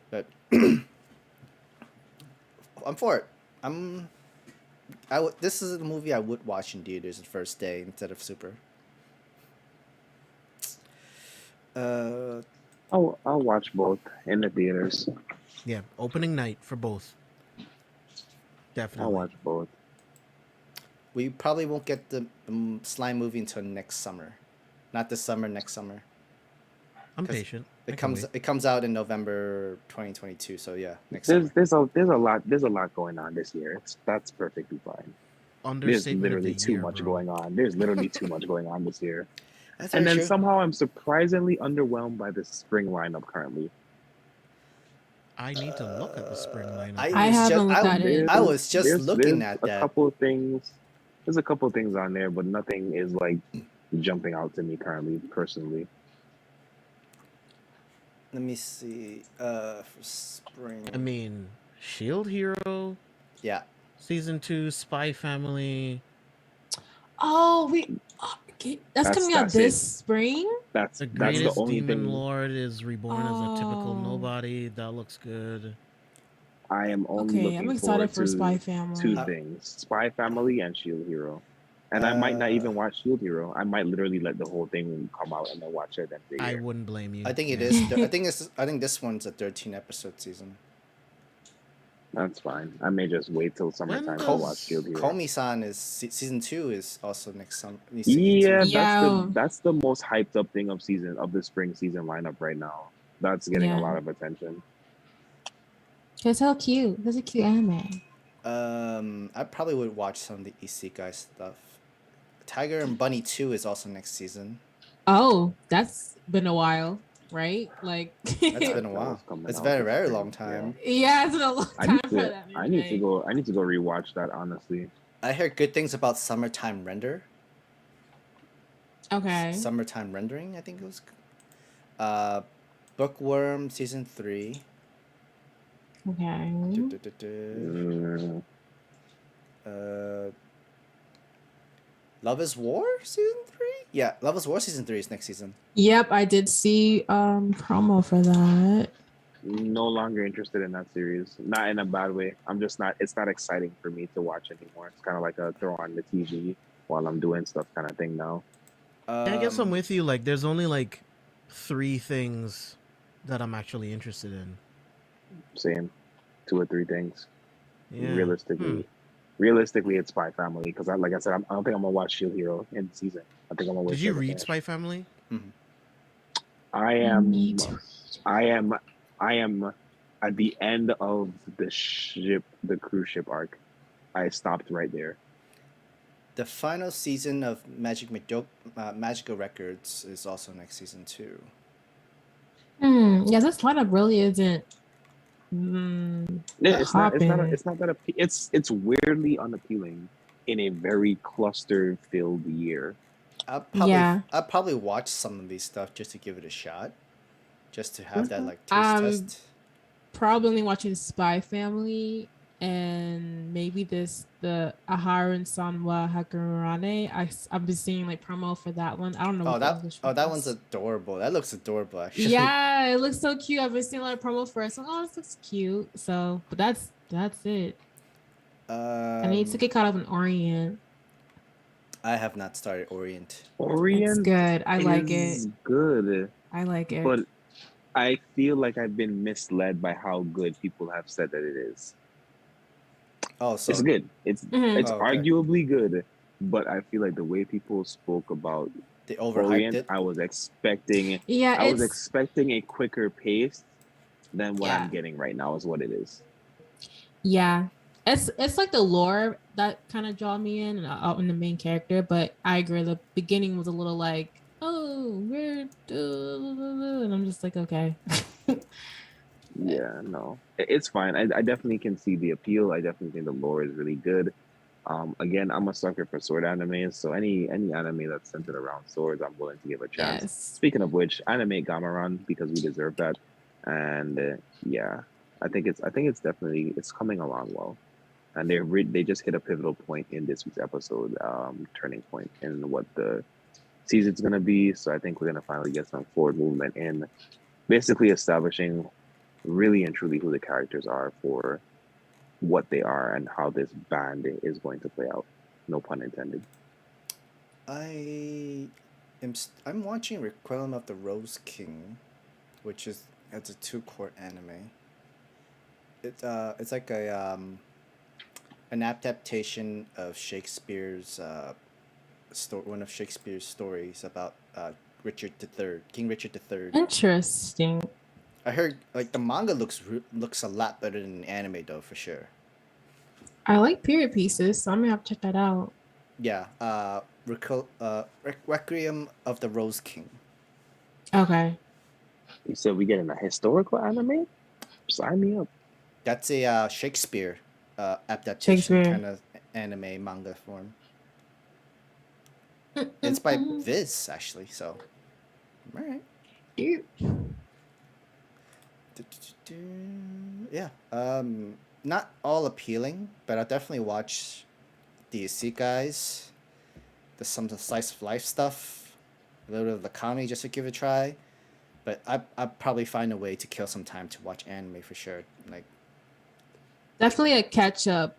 but I'm for it. This is a movie I would watch in theaters the first day instead of Super. I'll watch both in the theaters. Yeah, opening night for both. I'll Definitely. watch both. We probably won't get the slime movie until next summer, not this summer. Next summer. I'm 'Cause patient. I can wait. It comes out in November 2022. So yeah, next There's summer. there's a lot going on this year. That's perfectly fine. There's Understatement of the literally too year, much bro. going on. There's literally too much going on this year. That's And very then true. somehow I'm surprisingly underwhelmed by the spring lineup currently. I need to look at the spring lineup. I haven't looked at it. I was just looking There's at a that. couple of things. There's a couple of things on there, but nothing is like jumping out to me currently, personally. Let me see. For spring. I mean, Shield Hero, Yeah. Season 2, Spy Family. Oh, okay. That's coming out That's this it. spring. That's The the Greatest only Demon thing. Lord is reborn as a typical Oh. nobody. That looks good. I am only Okay, I'm looking excited forward for to Spy Family. two things: Spy Family and Shield Hero. And I might not even watch Shield Hero. I might literally let the whole thing come out and then watch it. Then I wouldn't blame you. I think it Yeah. is. I think this one's a 13 episode season. That's fine. I may just wait till summertime to does- watch Shield Hero. Komi-san is season 2 is also next summer. Yeah, Yeah. that's the most hyped up thing of the spring season lineup right now. That's getting a Yeah. lot of attention. Cause how cute. That's a cute anime. I probably would watch some of the Isekai stuff. Tiger and Bunny 2 is also next season. Oh, that's been a while, right? Like That's been a That while. was coming It's out been a this very spring, long time. yeah, it's been a long I time need for to that. I need to go rewatch that, honestly. I heard good things about Summertime Render. Okay. Summertime Rendering, I think it was. Bookworm season 3. Okay. Mm, Love is War season 3? Yeah, Love is War season 3 is next season. Yep, I did see promo for that. no longer interested in that series. Not in a bad way. I'm just not. It's not exciting for me to watch anymore. It's kind of like a throw on the TV while I'm doing stuff kind of thing now. I guess I'm with you. Like, there's only like 3 things that I'm actually interested in. Same, 2 or 3 things. Yeah. Realistically, it's Spy Family because, like I said, I don't think I'm gonna watch Shield Hero in the season. I think I'm gonna wait. Did you read Spy Family? Mm-hmm. I am at the end of the cruise ship arc. I stopped right there. The final season of Magical Records is also next season too. Yeah, this lineup really isn't. It's not that it's weirdly unappealing in a very cluster filled year. I'll probably watch some of these stuff just to give it a shot, just to have that like taste test. Probably only watching Spy Family and maybe the Aharu and Sanwa Hakurane. I've been seeing like promo for that one. I don't know. That one's adorable. That looks adorable actually. Yeah, it looks so cute. I've been seeing a lot of promo for it. So this looks cute. So, but that's it. I need to get caught up in Orient. I have not started Orient. It's good. I like it. Good. I like it. But I feel like I've been misled by how good people have said that it is. Oh, so it's good. It's arguably good, but I feel like the way people spoke about they overhyped Orient, it. I was expecting. I was expecting a quicker pace than what I'm getting right now. Is what it is. Yeah, it's like the lore that kind of draw me in the main character, but I agree. The beginning was a little like, oh, weird, and I'm just like, okay. Yeah, no, it's fine. I definitely can see the appeal. I definitely think the lore is really good. Again, I'm a sucker for sword animes, so any anime that's centered around swords, I'm willing to give a chance. Yes. Speaking of which, animate Gamaran because we deserve that, and yeah, I think it's definitely coming along well, and they just hit a pivotal point in this week's episode, turning point in what the season's gonna be. So I think we're gonna finally get some forward movement in basically establishing really and truly who the characters are for what they are and how this band is going to play out. No pun intended. I'm watching Requiem of the Rose King, which is a 2-court anime. It's like a an adaptation of Shakespeare's one of Shakespeare's stories about Richard III, King Richard III. Interesting. I heard like the manga looks a lot better than the anime though, for sure. I like period pieces, so I'm gonna have to check that out. Yeah, Requiem of the Rose King. Okay. You said we getting a historical anime? Sign me up. That's a Shakespeare adaptation Shakespeare. kind of anime manga form. It's by Viz actually, so all right. Yeah. Not all appealing, but I'll definitely watch the Isekais, some of the slice of life stuff, a little bit of the comedy just to give it a try. But I'd probably find a way to kill some time to watch anime for sure. Like, Definitely a catch up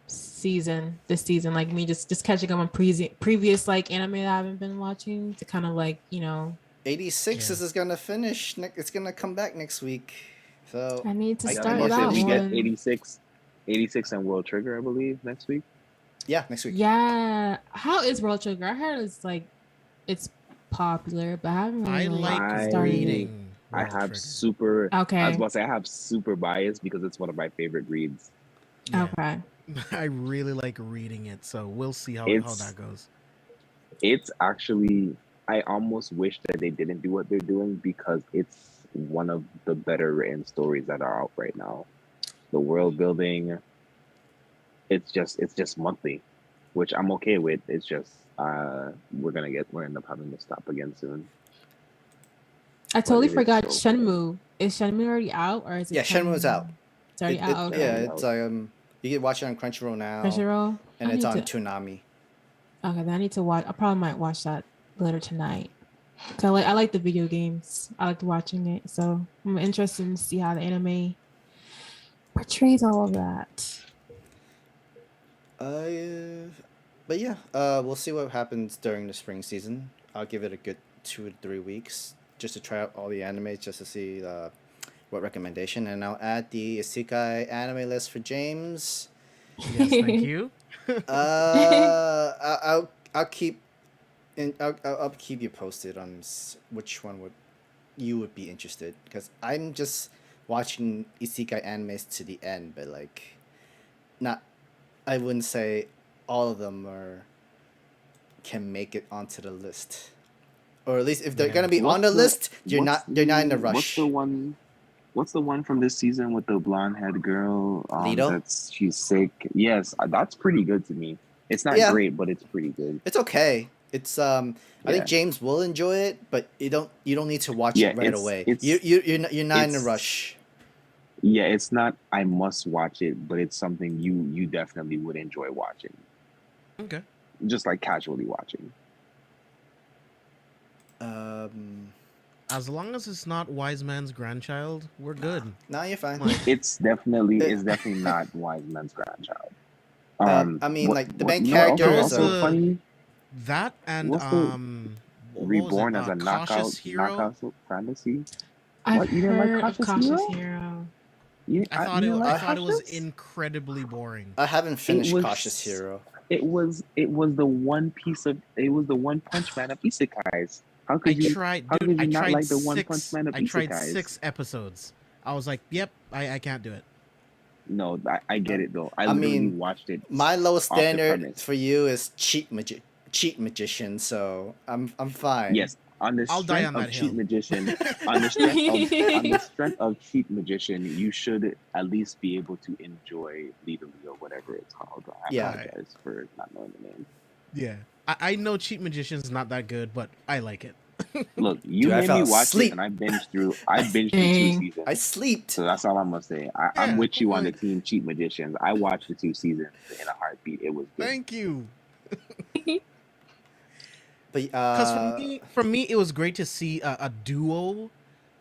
season this season. Like me just catching up on previous like anime that I haven't been watching to kind of like, 86 Yeah. is gonna finish. It's gonna come back next week. So I need to I start guess that we get one. 86 and World Trigger, I believe, next week. yeah, next week. Yeah. How is World Trigger? I heard it's popular, but I haven't really I like started it. reading. I World have Trigger. super. I Okay. was about to say I have super bias because it's one of my favorite reads. Yeah. Okay. I really like reading it, so we'll see how that goes. It's actually, I almost wish that they didn't do what they're doing because it's one of the better written stories that are out right now. The world building, it's just monthly, which I'm okay with. It's just we're end up having to stop again soon. I totally it is forgot so Shenmue. Is Shenmue already out or is it? Yeah, Shenmue's out. It's already out. Okay. Yeah, it's you can watch it on Crunchyroll now. Crunchyroll. And it's on Toonami. Okay, then I need to watch. I probably might watch that later tonight. Cause I like the video games. I like watching it, so I'm interested to see how the anime portrays all of that. But yeah, we'll see what happens during the spring season. I'll give it a good 2 to 3 weeks just to try out all the animes, just to see what recommendation, and I'll add the Isekai anime list for James. Yes, thank you. I'll keep I'll keep you posted on which one you would be interested, because I'm just watching Isekai animes to the end, but like not, I wouldn't say all of them can make it onto the list, or at least if they're gonna be on the list, they're not in a rush. What's the one from this season with the blonde head girl? Lido? She's sick. Yes, that's pretty good to me. It's not great, but it's pretty good. It's okay. It's I think James will enjoy it, but you don't need to watch it right away. You're not in a rush. Yeah, it's not I must watch it, but it's something you definitely would enjoy watching. Okay. Just like casually watching. As long as it's not Wise Man's grandchild, we're good. No, you're fine. It's definitely not Wise Man's grandchild. I mean, like the main character is funny. That and Reborn as a knockout fantasy. You didn't like Cautious Hero? I thought it was incredibly boring. I haven't finished Cautious Hero. It was the One Punch Man of isekais. How could you not like the One Punch Man of isekais? I tried 6 episodes. I was like, yep, I can't do it. No, I get it though. I literally watched it. My lowest standard for you is cheat magician, so I'm fine. Yes, on the I'll die on that cheat hill. magician, on the strength of cheat magician, you should at least be able to enjoy Leo or whatever it's called. I apologize for not knowing the name. Yeah, I know Cheat Magician's not that good, but I like it. Look, you made me watch it, and I binged through 2 seasons. I slept. So that's all I'm gonna say. I'm with you on the team Cheat Magicians. I watched the 2 seasons in a heartbeat. It was good. Thank you. But because for me, it was great to see a duo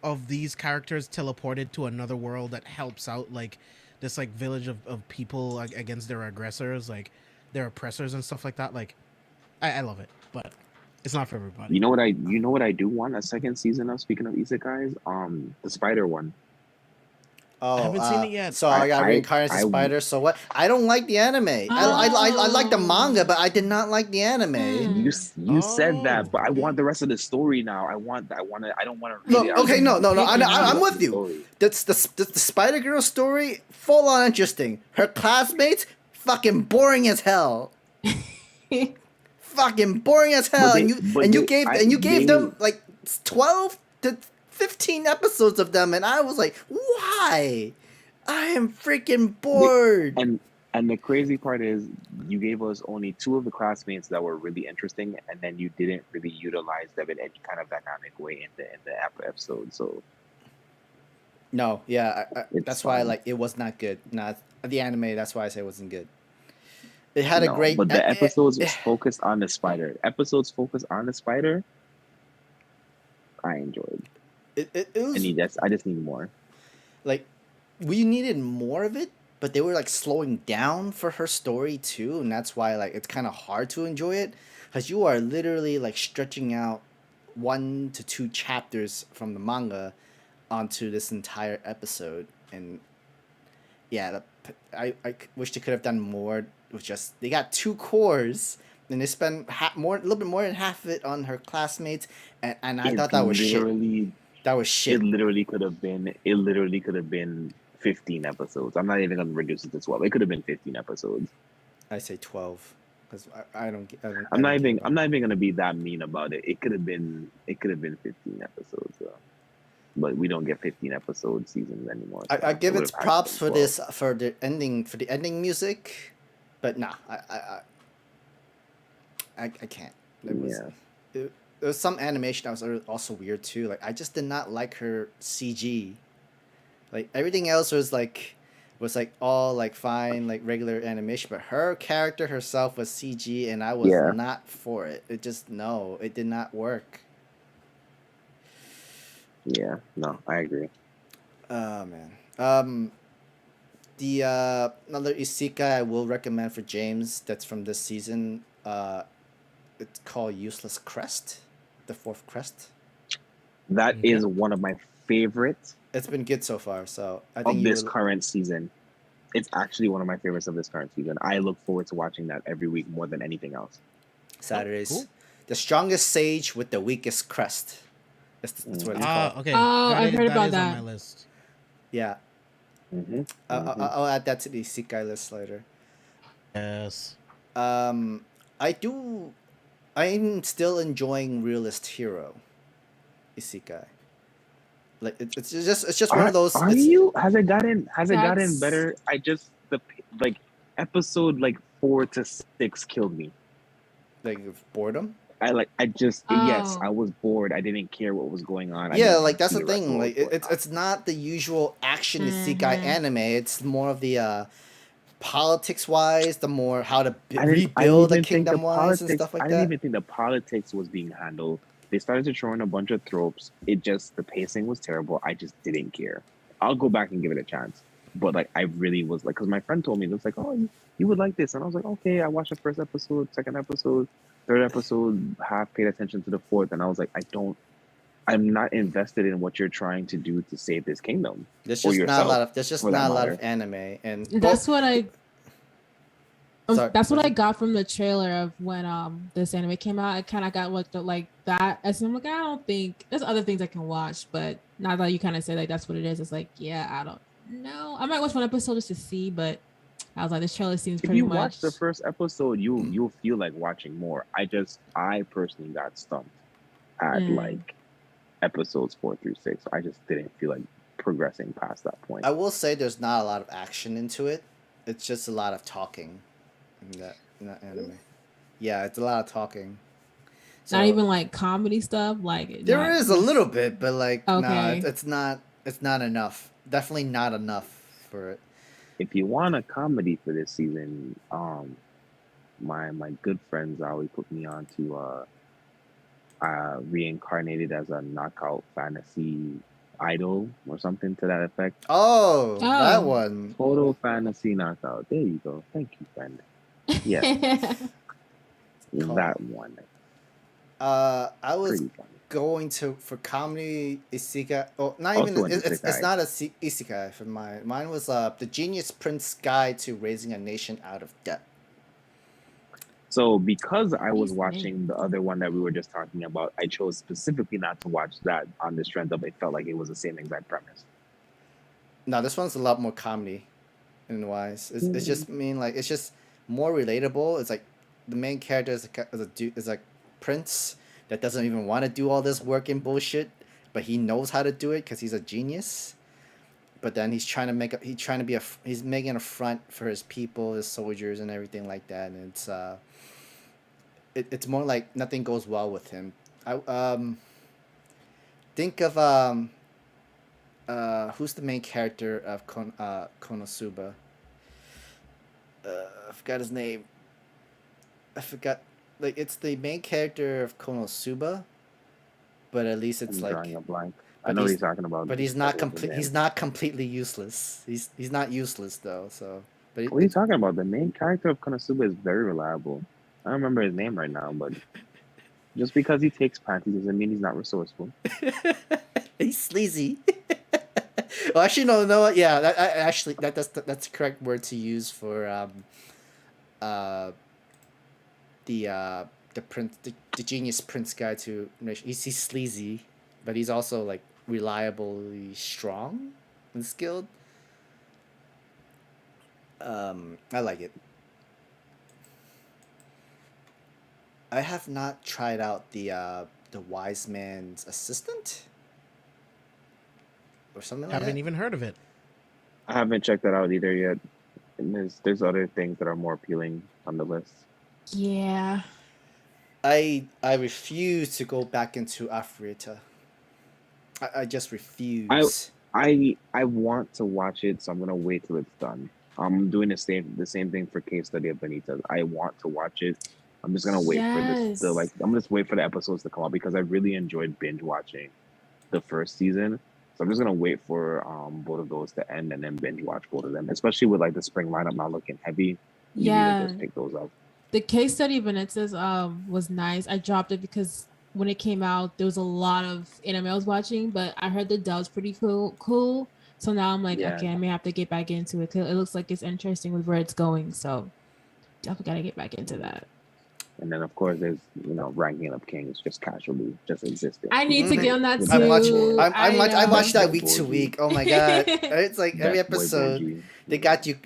of these characters teleported to another world that helps out like this like village of people against their aggressors, like their oppressors and stuff like that. Like, I love it, but it's not for everybody. You know what I do want a second season of, speaking of isekais? The spider one. Oh, haven't seen it yet. so I got I Reincarnated Spider. So what? I don't like the anime. I like the manga, but I did not like the anime. you said that, Oh. but I want the rest of the story now. I don't want to read No, it. okay, no. Pick it I'm up. with you. That's the Spider Girl story. Full on interesting. Her classmates, fucking boring as hell. Fucking boring as hell. And you gave them like 12 to 15 episodes of them, and I was like, why? I am freaking bored. And the crazy part is, you gave us only 2 of the classmates that were really interesting, and then you didn't really utilize them in any kind of dynamic way in the episode. So No, yeah, that's why fine. it was not good. Not the anime. That's why I say it wasn't good. It had a great, but the episodes was focused on the spider. Episodes focused on the spider. I enjoyed. It was I just need more. like we needed more of it, but they were like slowing down for her story too, and that's why like it's kind of hard to enjoy it, because you are literally like stretching out 1 to 2 chapters from the manga onto this entire episode. And yeah, I wish they could have done more with just, they got 2 cores and they spent a little bit more than half of it on her classmates, and I thought that was shit. That was shit. It literally could have been 15 episodes. I'm not even gonna reduce it to 12. It could have been 15 episodes. I say 12 because I don't. I'm not even gonna be that mean about it. It could have been 15 episodes. But we don't get 15 episode seasons anymore. So I give it props for 12. for the ending music, but nah, I can't. There was some animation that was also weird too. Like I just did not like her CG. Like everything else was like all like fine, like regular animation, but her character herself was CG, and I was not for it. It did not work. Yeah, no, I agree. Oh man. The another isekai I will recommend for James that's from this season. It's called Useless Crest, the 4th crest. That is one of my favorites. It's been good so far, so I think of this current season. It's actually one of my favorites of this current season. I look forward to watching that every week more than anything else. Saturdays. Cool. The strongest sage with the weakest crest. That's what it's called. Okay. Oh, I've heard about that. On my list. Yeah. I'll add that to the isekai list later. Yes. I'm still enjoying Realist Hero isekai. Like it's just one of those. Are you? Has it gotten better? I just episode 4 to 6 killed me. Like boredom. Yes, I was bored. I didn't care what was going on. Yeah, like that's the thing. Like it's not the usual action isekai anime. It's more of the politics wise, the more how to rebuild the kingdom wise and stuff like that. I didn't even think the politics was being handled. They started to throw in a bunch of tropes. The pacing was terrible. I just didn't care. I'll go back and give it a chance. But I really was because my friend told me, it was like, oh, you would like this. And I was like, okay. I watched the 1st episode, 2nd episode, 3rd episode, half paid attention to the 4th. And I was like, I'm not invested in what you're trying to do to save this kingdom. There's just not a lot of anime. And that's what I got from the trailer of when this anime came out. I kind of got like that, as I'm like, I don't think there's other things I can watch, but now that you kind of say that's what it is, it's like, yeah, I don't know. I might watch 1 episode just to see, but I was like, this trailer seems pretty much. If you watch the 1st episode, you'll feel like watching more. I personally got stumped at episodes 4 through 6. I just didn't feel like progressing past that point. I will say there's not a lot of action into it. It's just a lot of talking in that anime. Yeah, it's a lot of talking. So, not even like comedy stuff. There is a little bit, but it's not enough. Definitely not enough for it. If you want a comedy for this season, my good friends always put me on to Reincarnated as a knockout fantasy idol or something to that effect. Oh, that one. Total fantasy knockout. There you go. Thank you, friend. Yeah. That one. I going to for comedy isekai. Oh, not even Also an it's isekai. not a isekai for mine. Mine was the Genius Prince Guide to Raising a Nation Out of Debt. So because I was These watching names. the other one that we were just talking about, I chose specifically not to watch that on the strength of it felt like it was the same exact premise. No, this one's a lot more comedy in wise. It's just like it's just more relatable. It's like the main character is like Prince that doesn't even want to do all this work and bullshit, but he knows how to do it because he's a genius. But then he's making a front for his people, his soldiers, and everything like that. And it's more like nothing goes well with him. I think of who's the main character of Konosuba? I forgot his name. I forgot. Like it's the main character of Konosuba, but at least it's I'm drawing like, a blank. I but know what he's you're talking about. but he's But not what's his complete. name? He's not completely useless. He's not useless though. So, but What are you talking about? The main character of Konosuba is very reliable. I don't remember his name right now, but just because he takes panties doesn't mean he's not resourceful. he's sleazy. Well, actually, no. Yeah, that's the correct word to use for uh the prince the genius prince guy to he's sleazy, but he's also like reliably strong and skilled. I like it. I have not tried out the wise man's assistant or something like Haven't that. even heard of it. I haven't checked that out either yet. And there's other things that are more appealing on the list. Yeah. I refuse to go back into Afrita. I just I refuse. I want to watch it, so I'm gonna wait till it's done. I'm doing the same thing for Case Study of Benita. I want to watch it. I'm just gonna wait for this the Yes. like I'm just wait for the episodes to come out because I really enjoyed binge watching the first season. So I'm just gonna wait for both of those to end and then binge watch both of them. Especially with like the spring lineup not looking heavy, easy to Yeah. just pick those up. The case study Vanessa's was nice. I dropped it because when it came out, there was a lot of anime I was watching, but I heard the dub's pretty cool. So now I'm like, Yeah. okay, I may have to get back into it. 'Cause it looks like it's interesting with where it's going. So definitely gotta get back into that. And then of course there's ranking up kings just casually just existing. I need to get on that With I'm Best watching. too. Boy. I watch that Best week to Boy week. Oh my god! It's like every Best Boy episode Boji. they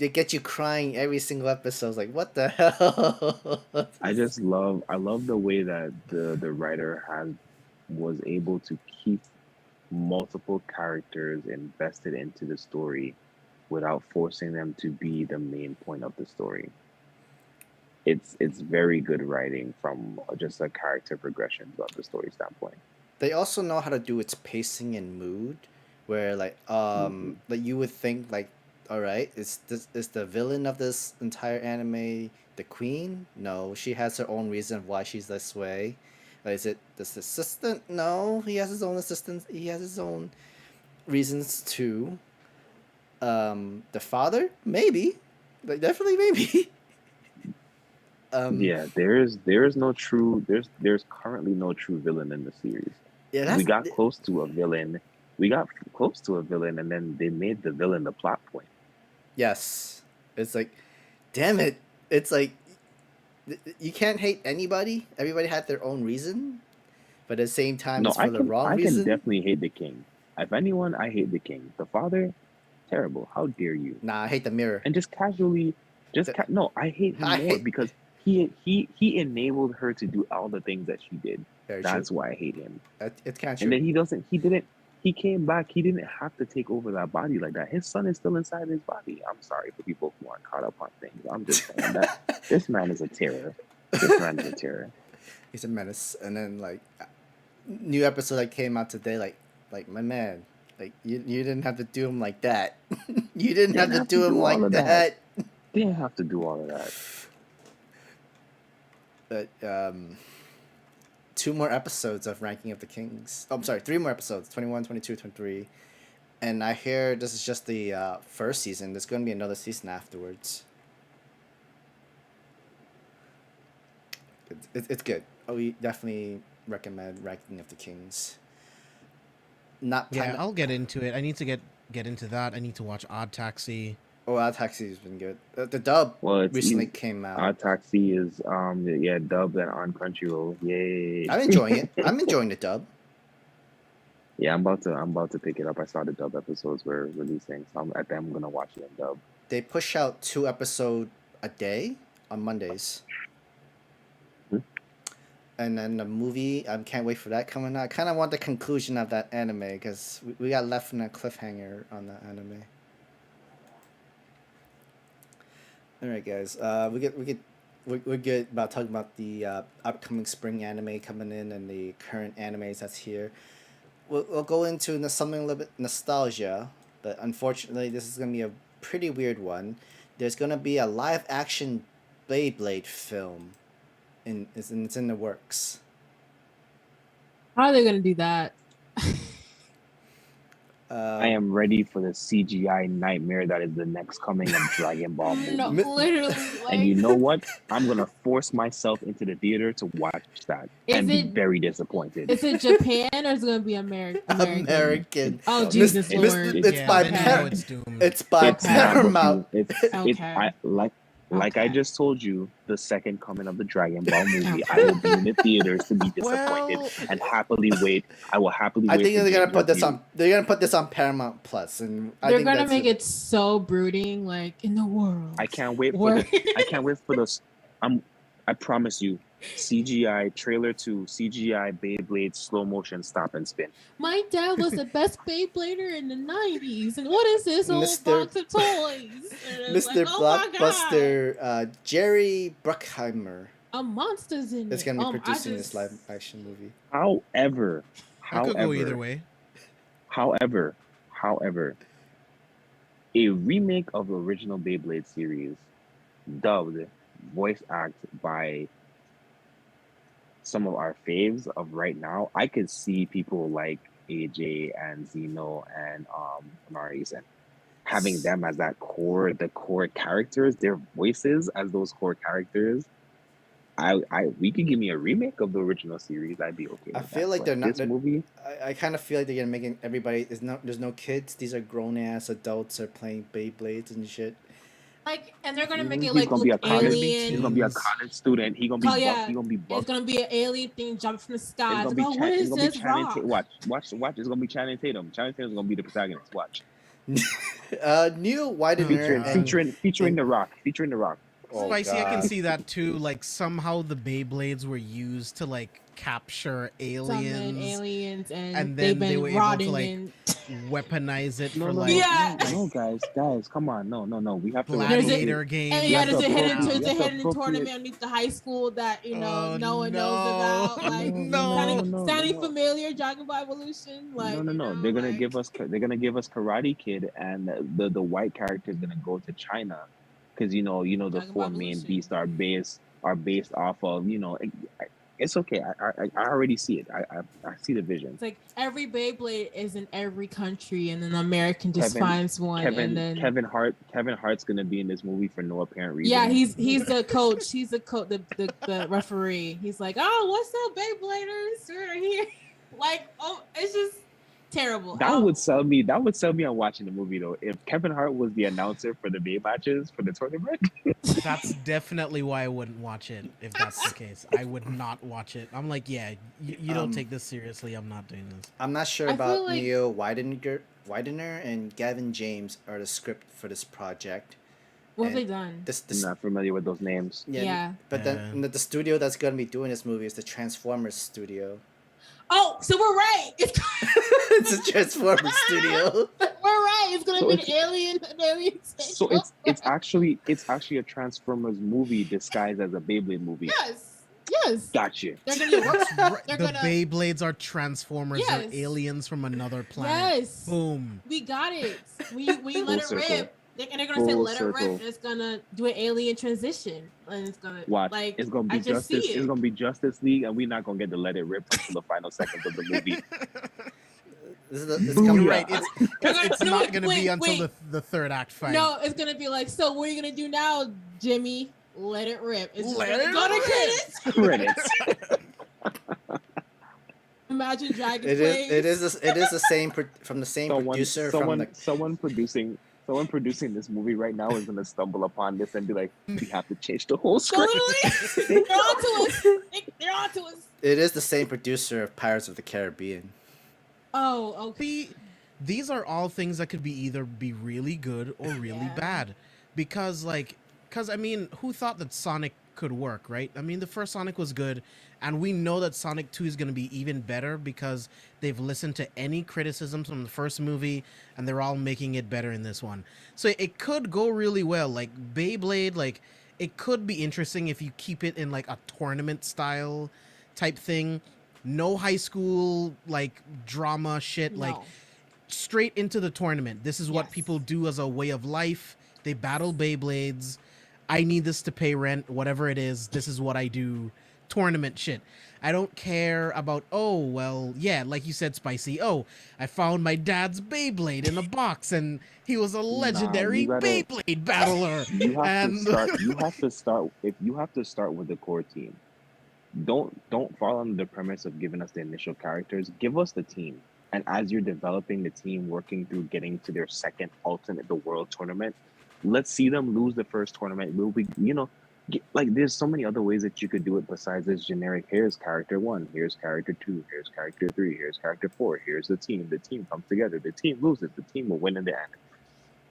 get you crying every single episode. It's like what the hell? I love the way that the writer was able to keep multiple characters invested into the story without forcing them to be the main point of the story. It's very good writing from just a character progression of the story standpoint. They also know how to do its pacing and mood, where Hmm. like you would think like, all right, is the villain of this entire anime the queen? No, she has her own reason why she's this way. Is it this assistant? No, he has his own assistants. He has his own reasons too. The father? Maybe. Like definitely maybe. um Yeah, there's currently no true villain in the series. yeah, We that's got close to a villain. We got close to a villain, and then they made the villain the plot point. yes. It's like damn it. It's like you can't hate anybody. Everybody had their own reason, but at the same time No, it's for the wrong I can reason. definitely hate the king. If anyone, I hate the king. The father, terrible. How dare you? Nah, I hate the mirror. And just casually, The- no, I hate him I more hate because he enabled her to do all the things that she did. very true. That's why I hate him. It's kind of And true. then he didn't. He came back. He didn't have to take over that body like that. His son is still inside his body. I'm sorry for people who aren't caught up on things. I'm just saying that this man is a terror. This man is a terror. He's a menace. And then like new episode that came out today, like my man, like you didn't have to do him like that. You didn't have to do him all like of that. Didn't have to do all of that. But 2 more episodes of Ranking of the Kings. Oh, I'm sorry, 3 more episodes, 21, 22, 23. And I hear this is just the first season. There's going to be another season afterwards. It's good. Oh, we definitely recommend Ranking of the Kings. Not Yeah, I'll get into it. I need to get into that. I need to watch Odd Taxi. Oh, Odd Taxi has been good. The dub Well, it's recently easy. came out. Odd Taxi is dubbed and on Crunchyroll. Yay! I'm enjoying it. I'm enjoying the dub. Yeah, I'm about to pick it up. I saw the dub episodes were releasing, so I'm gonna watch it in dub. They push out 2 episodes a day on Mondays. And then the movie, I can't wait for that coming out. I kind of want the conclusion of that anime because we got left in a cliffhanger on that anime. All right, guys. We're good about talking about the upcoming spring anime coming in and the current animes that's here. We'll go into something a little bit nostalgia, but unfortunately, this is gonna be a pretty weird one. There's gonna be a live action Beyblade film. It's in the works. How are they gonna do that? I am ready for the CGI nightmare that is the next coming of Dragon Ball movie. No, literally. And you know what? I'm gonna force myself into the theater to watch that and be very disappointed. Is it Japan or is it gonna be American? Oh Jesus Lord! It's by Paramount. Like I just told you, the second coming of the Dragon Ball movie, I will be in the theaters to be disappointed and happily wait. I will happily wait. I think they're gonna put this on. They're gonna put this on Paramount Plus, and they're gonna make it so brooding, like in the world. I can't wait for I can't wait for this. I promise you, CGI trailer to CGI Beyblade slow motion stop and spin. My dad was the best Beyblader in the 90s, and what is this old box of toys? Mr. Blockbuster, Jerry Bruckheimer. A monster's in it. It's gonna be producing this live action movie. However, I could go either way. However, a remake of the original Beyblade series, dubbed, voice act by some of our faves of right now, I could see people like AJ and Zeno and Maurice and having them as the core characters, their voices as those core characters. We could give me a remake of the original series. I'd be okay. I feel like they're not this movie. I kind of feel like they're gonna make everybody. There's no kids. These are grown ass adults are playing Beyblades and shit. Like, and they're gonna make it like alien. He's gonna be a college student. He's gonna be buff. It's gonna be an alien thing jumping from the sky. What is this rock? Watch. It's gonna be Channing Tatum. Channing Tatum's gonna be the protagonist. Watch. Neil Widener featuring the Rock. Oh, Spicy, God. I can see that too. Like somehow the Beyblades were used to like capture aliens, and then they were able to like weaponize it for like. No, guys, come on, no. We have to. Gladiator game. And there's a hidden tournament underneath the high school that no one knows about. Like sounding familiar, Dragon Ball Evolution. Like no. They're gonna give us Karate Kid, and the white character is gonna go to China. Because the Dragon 4 main beasts are based off of it's okay. I already see it. I see the vision. It's like every Beyblade is in every country, and then American just finds one. Kevin Hart's gonna be in this movie for no apparent reason. Yeah, he's the coach. He's the referee. He's like, oh, what's up, Beybladers? We're here. Like, it's just terrible. That would sell me on watching the movie though. If Kevin Hart was the announcer for the Bay matches for the tournament. That's definitely why I wouldn't watch it if that's the case. I would not watch it. I'm like, yeah, you don't take this seriously. I'm not doing this. I'm not sure about Neil Widener and Gavin James are the script for this project. What have they done? I'm not familiar with those names. Yeah. But then the studio that's going to be doing this movie is the Transformers studio. Oh, so we're right. It's a Transformers studio. We're right. It's gonna be an alien. So it's actually a Transformers movie disguised as a Beyblade movie. Yes. Gotcha. The Beyblades are Transformers. Yes. They're aliens from another planet. Yes. Boom. We got it. We let it rip. They're gonna say let it rip, and it's gonna do an alien transition, and it's gonna watch. It's gonna be Justice. It's gonna be Justice League, and we're not gonna get to let it rip until the final seconds of the movie. It's coming right. It's not gonna be until the third act fight. No, it's gonna be like, so what are you gonna do now, Jimmy? Let it rip. It's let it go to credits. Imagine Dragon It is. It Plays. is. It is the same from the same producer from the. Someone producing this movie right now is gonna stumble upon this and be like, we have to change the whole script. Totally. They're onto us. They're onto us. It is the same producer of Pirates of the Caribbean. Oh, okay. These are all things that could either be really good or really bad, because I mean, who thought that Sonic could work, right? I mean, the first Sonic was good, and we know that Sonic 2 is going to be even better because they've listened to any criticisms from the first movie, and they're all making it better in this one. So it could go really well. Like Beyblade, like it could be interesting if you keep it in like a tournament style type thing. No high school like drama shit, like straight into the tournament. This is what people do as a way of life. They battle Beyblades. I need this to pay rent, whatever it is. This is what I do. Tournament shit. I don't care about, oh, well, yeah, like you said, Spicy. Oh, I found my dad's Beyblade in a box, and he was a legendary Beyblade battler. You have to start with the core team. Don't fall under the premise of giving us the initial characters. Give us the team. And as you're developing the team, working through getting to their second ultimate, the world tournament, let's see them lose the first tournament. We'll be, like there's so many other ways that you could do it besides this generic. Here's character 1, here's character 2, here's character 3, here's character 4, here's the team. The team comes together. The team loses. The team will win in the end.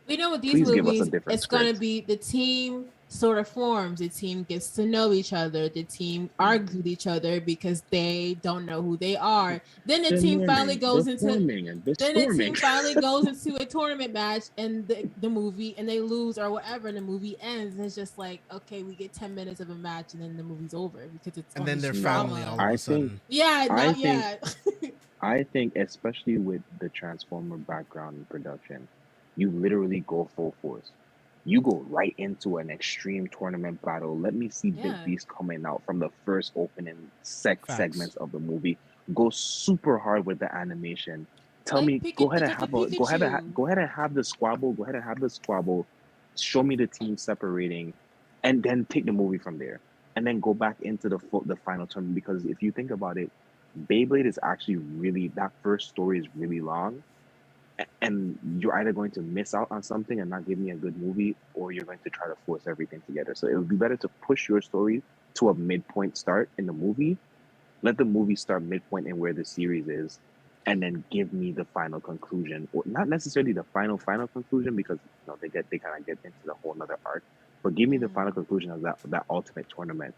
We know with these movies, it's going to be the team sort of forms. The team gets to know each other. The team argues with each other because they don't know who they are. Then the team finally goes into a tournament match and the movie, and they lose or whatever, and the movie ends. And it's just like, okay, we get 10 minutes of a match, and then the movie's over because it's. And then their family all of a sudden. I think, especially with the Transformer background in production, you literally go full force. You go right into an extreme tournament battle. Let me see Big Beast coming out from the first opening segments of the movie. Go super hard with the animation. Tell me, go ahead and have the squabble. Go ahead and have the squabble. Show me the team separating, and then take the movie from there. And then go back into the final tournament. Because if you think about it, Beyblade is actually that first story is really long. And you're either going to miss out on something and not give me a good movie, or you're going to try to force everything together. So it would be better to push your story to a midpoint start in the movie. Let the movie start midpoint in where the series is, and then give me the final conclusion, or not necessarily the final conclusion, because they kind of get into the whole other arc. But give me the final conclusion of that ultimate tournament,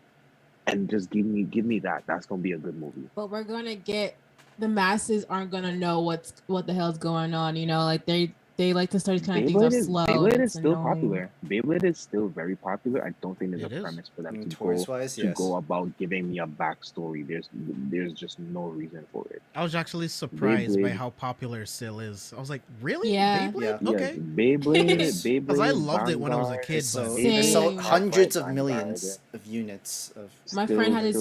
and just give me that. That's gonna be a good movie. But we're gonna get. The masses aren't gonna know what the hell's going on, like they like to start kind of things off slow. Beyblade is still popular. Beyblade is still very popular. I don't think there's a premise for them to go about giving me a backstory. There's just no reason for it. I was actually surprised by how popular it still is. I was like, really? Yeah. Beyblade? Yeah. Okay. Beyblade. Because I loved it when I was a kid. It sold hundreds of millions of units. My friend had a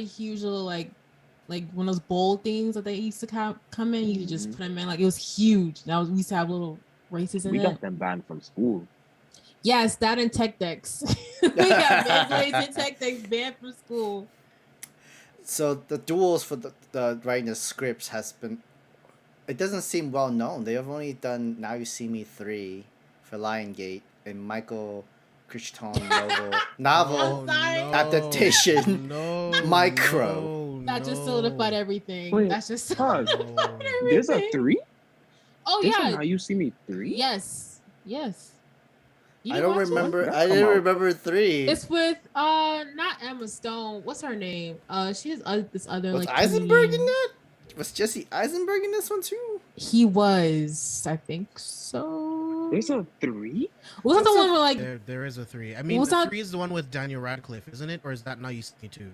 huge little like one of those bowl things that they used to come in. You just put them in, like it was huge. We used to have little races in it. We got them banned from school. Yes, that and tech decks. We got Beyblades and tech decks banned from school. So the duels for the writing the scripts has been. It doesn't seem well known. They have only done Now You See Me 3 for Lion Gate and Michael Crichton novel adaptation Micro. That just solidified everything. Wait, that's just solidified everything. There's a 3? Oh There's yeah. Now You See Me 3? Yes. I don't remember. I didn't remember 3. It's with not Emma Stone. What's her name? She has this other was like. Eisenberg in that? Was Jesse Eisenberg in this one too? He was. I think so. There's a 3? Was that the one where like? There is a 3. I mean, the 3 is the one with Daniel Radcliffe, isn't it? Or is that Now You See Me 2?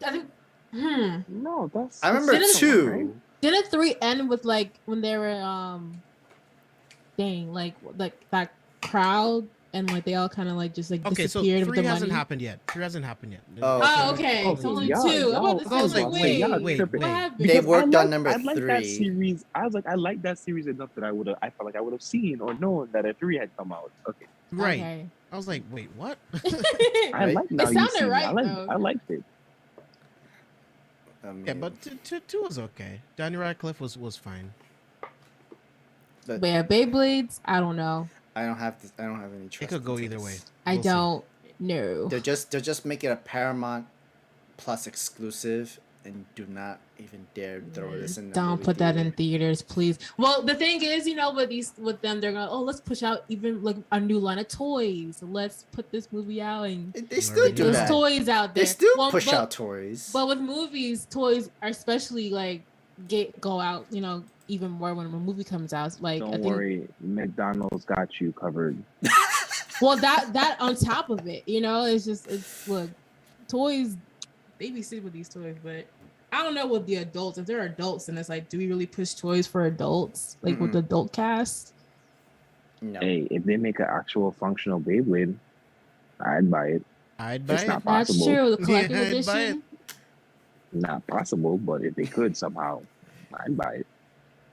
I think. No, that's. I remember 2. Right? Didn't 3 end with like when they were like that crowd and like they all kind of like just like disappeared with the money? 3 hasn't happened yet. 3 hasn't happened yet. Oh, okay. It's only 2. I was like, wait. They worked on number 3. That series. I was like, I like that series enough that I felt like I would have seen or known that a 3 had come out. Okay. Right. Okay. I was like, wait, what? I like Now it You sounded See Me. right. I liked it. I mean, Yeah, but two was okay. Daniel Radcliffe was fine. But yeah, Beyblades, I don't know. I don't have any trust. It could go into either this. way. I We'll see. don't know. They're just making a Paramount Plus exclusive, and do not even dare throw this in the Don't movie put that theater. in theaters, please. Well, the thing is, with them, they're gonna let's push out even like a new line of toys. Let's put this movie out and They still Get do those that. toys out there. They still Well, push but- out toys. But with movies, toys are especially like go out, even more when a movie comes out. Like I Don't think, worry, McDonald's got you covered. well, that on top of it, it's look, toys, babysit with these toys, but I don't know with the adults. If they're adults, then it's like, do we really push toys for adults, like with the adult cast? No. Hey, if they make an actual functional Beyblade, I'd buy it. I'd buy It's it. not That's possible. true. The collector's Yeah, I'd buy edition. Not possible, but if they could somehow, I'd buy it.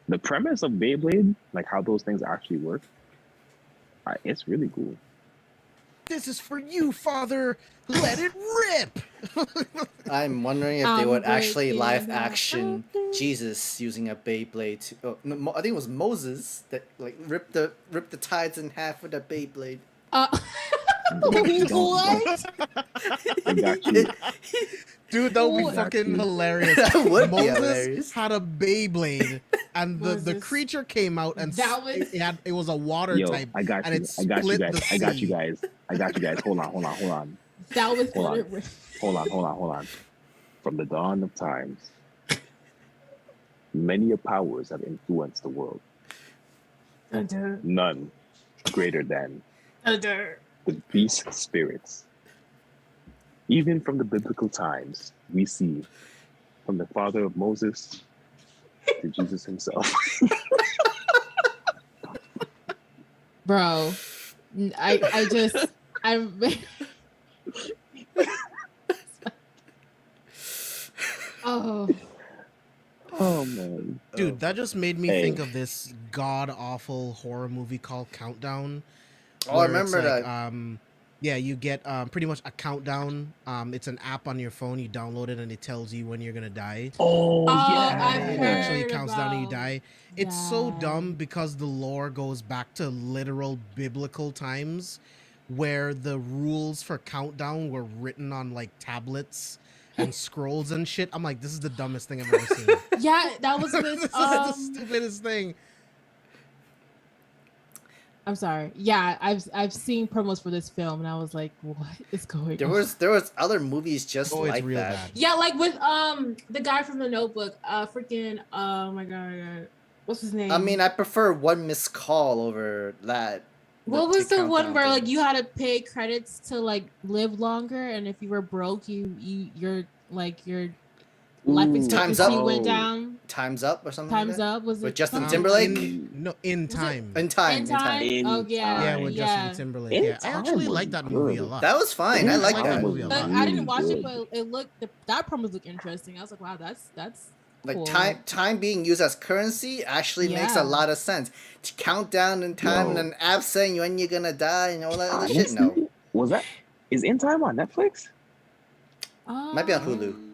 The premise of Beyblade, like how those things actually work, it's really cool. This is for you, Father. Let it rip. I'm wondering if they would actually breaking live the action heart. Jesus using a Beyblade. I think it was Moses that like ripped the tides in half with a Beyblade. What? I got you. Dude, that would be What? fucking hilarious. That would be Moses hilarious. had a Beyblade, and the Moses. creature came out, and That was- it was a water Yo, type. I got and you. it I got you split guys. the I got you sea. guys. I got you guys. Hold on. That was Hold on. From the dawn of times, many powers have influenced the world. None greater than the beast spirits. Even from the biblical times, we see from the father of Moses to Jesus himself. Bro, I'm. Oh, Oh man. Dude, that just made me Hey. think of this god awful horror movie called Countdown. Oh, I where it's remember like, that. Yeah, you get pretty much a countdown. It's an app on your phone. You download it and it tells you when you're gonna die. Oh, yeah. I've And it heard actually counts down and you about die. It's so that. dumb because the lore goes back to literal biblical times where the rules for countdown were written on like tablets and scrolls and shit. I'm like, this is the dumbest thing I've ever seen. Yeah, that was This with is the stupidest thing. I'm sorry. Yeah, I've seen promos for this film and I was like, what is going There on? was other movies just Oh, it's like real that. bad. Yeah, like with the guy from The Notebook, freaking oh my god, what's his name? I mean, I prefer one missed call over that. what was the one countdown where like thing. you had to pay credits to like live longer, and if you were broke, your life Ooh, expectancy Time's Up? went Oh. down. Time's Up or something. Time's like that? Up was With it Justin Time's Timberlake? In Was it- time. In time. In Time? In Oh yeah, Yeah, with yeah. Justin Timberlake. In Yeah, I actually Time like was that movie a good. lot. That was fine. I Yeah, like I like that. that movie a But lot. I didn't Really watch it, good. but it looked that promo looked interesting. I was like, wow, that's Like cool. time being used as currency actually makes Yeah. a lot of sense. To count down in time Yo. and an app saying when you're gonna die and all that other shit. No, Honestly, is In Time on Netflix? Might be on Hulu.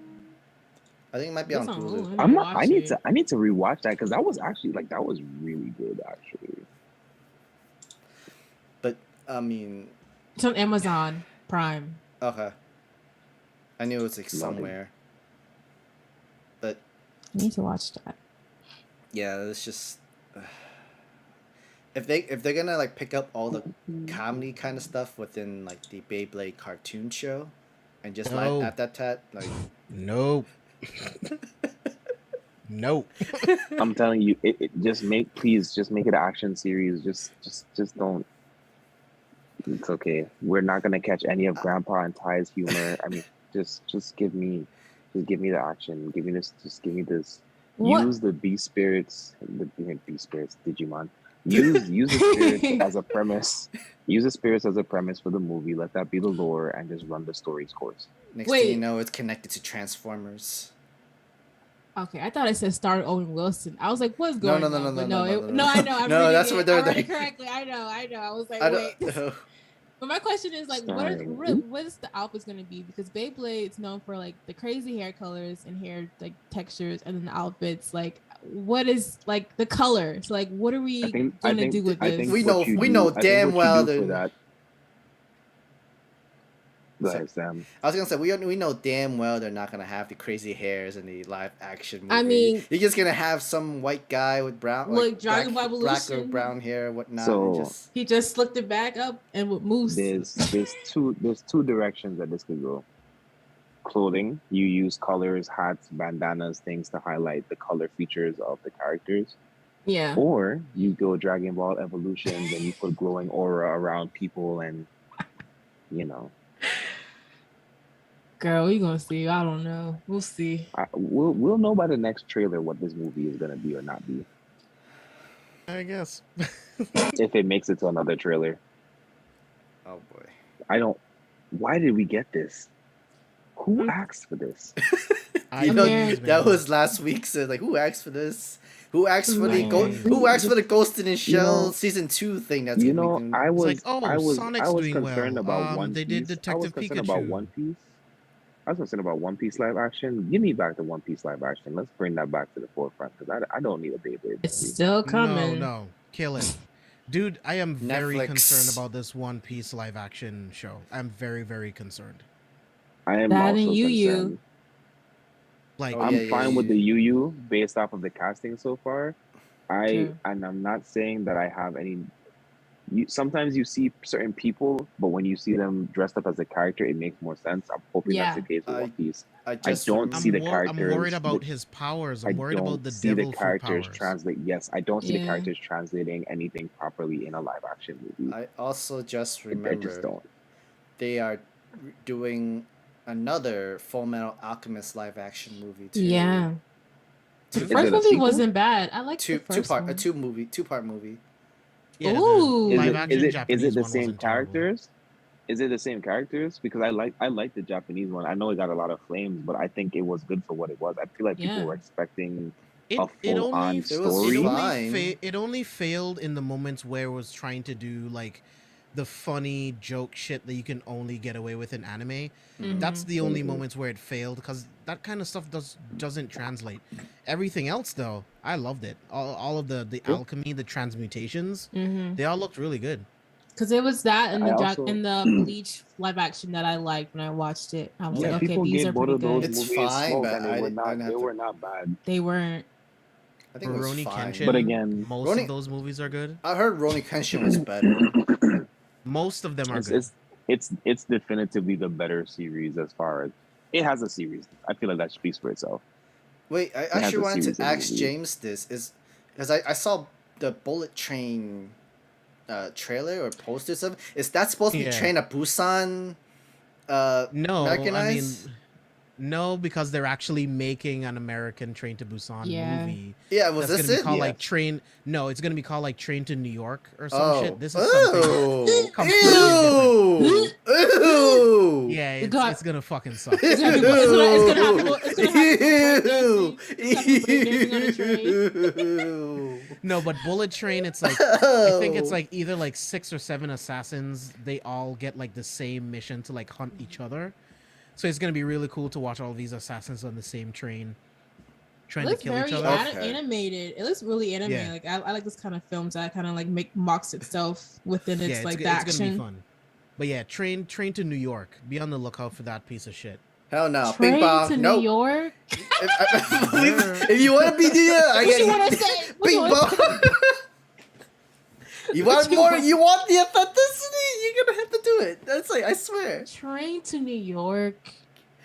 I think it might be on It's on Hulu. Hulu. I'm not, Watch I need it. to I need to rewatch that because that was actually that was really good actually. But I mean, It's on Amazon Prime. okay. I knew it was like Love it. somewhere. But I need to watch that. yeah, it's just if they're gonna like pick up all the comedy kind of stuff within like the Beyblade cartoon show and just No. like at that like Nope. Nope. I'm telling you, please just make it an action series. Just don't. It's okay. We're not gonna catch any of Grandpa and Ty's humor. I mean, just give me the action. Give me this. Just give me this. What? Use the beast spirits. Beast spirits. Digimon. Use the spirits as a premise. Use the spirits as a premise for the movie. Let that be the lore, and just run the story's course. next thing you Wait. know, it's connected to Transformers. Okay, I thought it said starred Owen Wilson. I was like, what's No, going no, on? no, But no, no, I know. I'm No, reading that's it. what they're I read it doing. correctly. I know. I was like, I wait. don't. But my question is like, Starring what is the outfits gonna be? Because Beyblade is known for like the crazy hair colors and hair like textures, and then the outfits. Like, what is like the color? So like, what are we gonna do with I this? think We what know you we do- know I think damn what you well do for that. that. Go So- ahead, Sam. I was gonna say we know damn well they're not gonna have the crazy hairs in the live action movie. I mean- you're just gonna have some white guy with brown, Like Dragon black Ball or Evolution. brown hair, whatnot. So- and just He just slicked it back up and with moose. There's two directions that this could go. Clothing, you use colors, hats, bandanas, things to highlight the color features of the characters. Yeah. Or you go Dragon Ball Evolutions and you put glowing aura around people, and you know, Girl, we gonna see. I don't know. We'll see. we'll know by the next trailer what this movie is gonna be or not be, I guess. if it makes it to another trailer. oh boy. I don't. Why did we get this? Who asked for this? I You know, American. that was last week. So like, who asked for this? Who asked for the American. Who asked for the Ghost in the Shell know- season 2 thing? That's You gonna know, be I was like, oh, I was Sonic's I was doing concerned well. about One Piece. They did I was Detective concerned about Pikachu. One Piece. I was concerned about One Piece live action. Give me back the One Piece live action. Let's bring that back to the forefront, because I don't need a Beyblade It's movie. still coming. No, kill it. Dude, I am very Netflix. concerned about this One Piece live action show. I'm very, very concerned. I am That also and Yu-Yu. concerned. Like, Oh, I'm yeah, fine yeah, with yeah. the Yu based off of the casting so far. True. And I'm not saying that I have any. Sometimes you see certain people, but when you see them dressed up as a character, it makes more sense. I'm hoping Yeah. that's the case with One Piece. I just don't I'm, see the I'm characters. worried about his powers. I'm worried about the see the devil fruit characters powers. translate. Yes, I don't see the Yeah. characters translating anything properly in a live action movie. I also just I remember just don't. they are doing another Full Metal Alchemist live action movie too. Yeah. The Is first it a movie sequel? wasn't bad. I like the first one. a two part movie. Yeah, Ooh. the Is live it- action Is Japanese it the one same wasn't terrible. characters? Is it the same characters? Because I like the Japanese one. I know it got a lot of flames, but I think it was good for what it was. I feel like people Yeah. were expecting It, a it full-on only It was story. fine. it only failed in the moments where it was trying to do like the funny joke shit that you can only get away with in anime. Mhm. That's the only Mhm. moments where it failed, because that kind of stuff doesn't translate. Everything else though, I loved it. All of the Yeah. alchemy, the transmutations, Mhm. they all looked really good. Because it was that and I the also- and the Bleach live action that I liked when I watched it. I was Yeah, like, okay, people these gave are both pretty of those good. It's movies fine, smoke, but and I they were didn't not. have They to- were not bad. They weren't. I think it was Rurouni fine. Kenshin, But again, most Rurouni- of those movies are good. I heard Rurouni Kenshin was better. Most of them are it's, good. it's definitively the better series as far as it has a series. I feel like that speaks for itself. Wait, I has actually a wanted series to of ask movies. James this is because I saw the Bullet Train trailer or poster or something. Is that supposed to be Yeah. Train to Busan? No, I mean, Americanized? no, because they're actually making an American Train to Busan Yeah. movie. Yeah, was That's this gonna be it? called Yeah. like Train. No, it's gonna be called like Train to New York or some Oh, shit. This is something. oh, completely ew, ew. Yeah, God. it's gonna fucking suck. It's gonna have people breakdancing on a train. Ew. No, but Bullet Train, it's like I think it's Oh. like either like 6 or 7 assassins. They all get like the same mission to like hunt each other. So it's gonna be really cool to watch all these assassins on the same train, It trying to looks kill very each other. Okay. animated. It looks really animated. Yeah. Like I like this kind of films that kind of like mocks itself within its Yeah, like the it's action. gonna be fun. But yeah, Train to New York. Be on the lookout for that piece of shit. Hell no. Train Bing bong. to Nope. New York. If you want to be there, I What you get wanna say? What Bing you wanna bong. You What want you more? want? You want the authenticity? You're gonna have to do it. That's like I swear. Train to New York.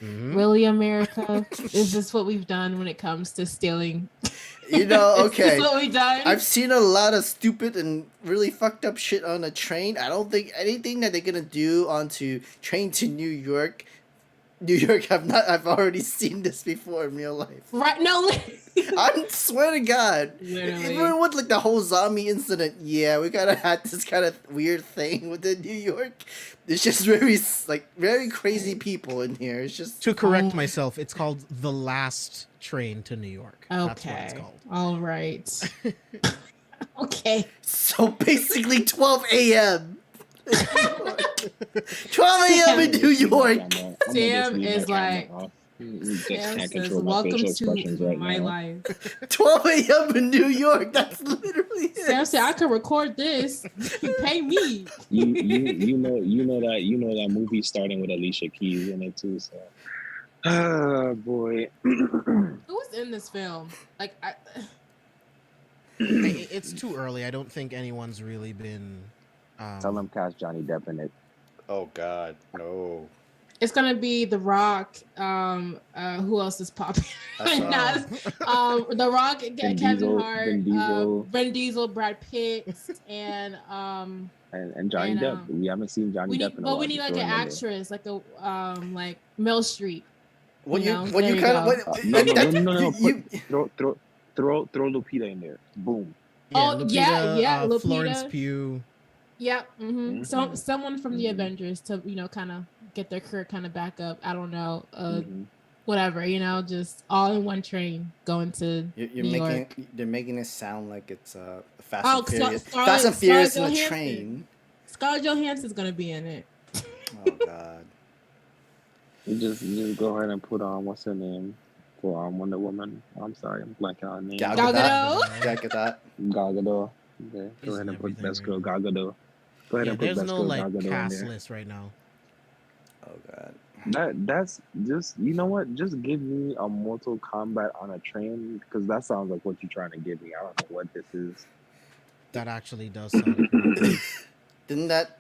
Mhm. Really, America? Is this what we've done when it comes to stealing? You know, Is okay. this what we've done? I've seen a lot of stupid and really fucked up shit on a train. I don't think anything that they're gonna do onto Train to New York. I've already seen this before in real life. Right? No. I swear to God. Literally. Even with like the whole zombie incident, yeah, we gotta had this kind of weird thing with the New York. There's just very crazy people in here. It's just To correct myself, it's called The Last Train to New York. That's what it's Okay. called. All right. Okay. so basically 12 a.m. 12 a.m. in New York. Sam is like, Can't Sam says, control my "Welcome facial to expressions right my now. life." 12 a.m. in New York. That's literally it. Sam said, "I could record this. Pay me." You know that movie starting with Alicia Keys in it too. So, ah, boy. Who was in this film? Like, It's too early. I don't think anyone's really been. Tell them cast Johnny Depp in it. Oh God, no. it's gonna be The Rock. Who else is popular That's right now? The Rock, Kevin Diesel, Hart, Vin Diesel. Vin Diesel, Brad Pitt, and Johnny and, Depp. We haven't seen Johnny Depp in a while. we need like an actress, like a like Meryl Streep. When you there you kind of go. Throw Lupita in there. Boom. Lupita. Florence Pugh. Yep. So someone from the Avengers to kind of get their career kind of back up. I don't know. Whatever. Just all in one train going to New York. They're making it sound like it's Fast and Furious in a train. Scarlett Johansson's gonna be in it. Oh God. You just go ahead and put on what's her name for Wonder Woman. I'm sorry, I'm blanking on her name. Gal Gadot. Gal Gadot. Okay. Go ahead and put Best Girl Gal Gadot. Go ahead and put Best Girl Gal Gadot in there. There's no cast list right now. Oh God. That's just, you know what? Just give me a Mortal Kombat on a train, because that sounds like what you're trying to give me. I don't know what this is. That actually does sound. Did that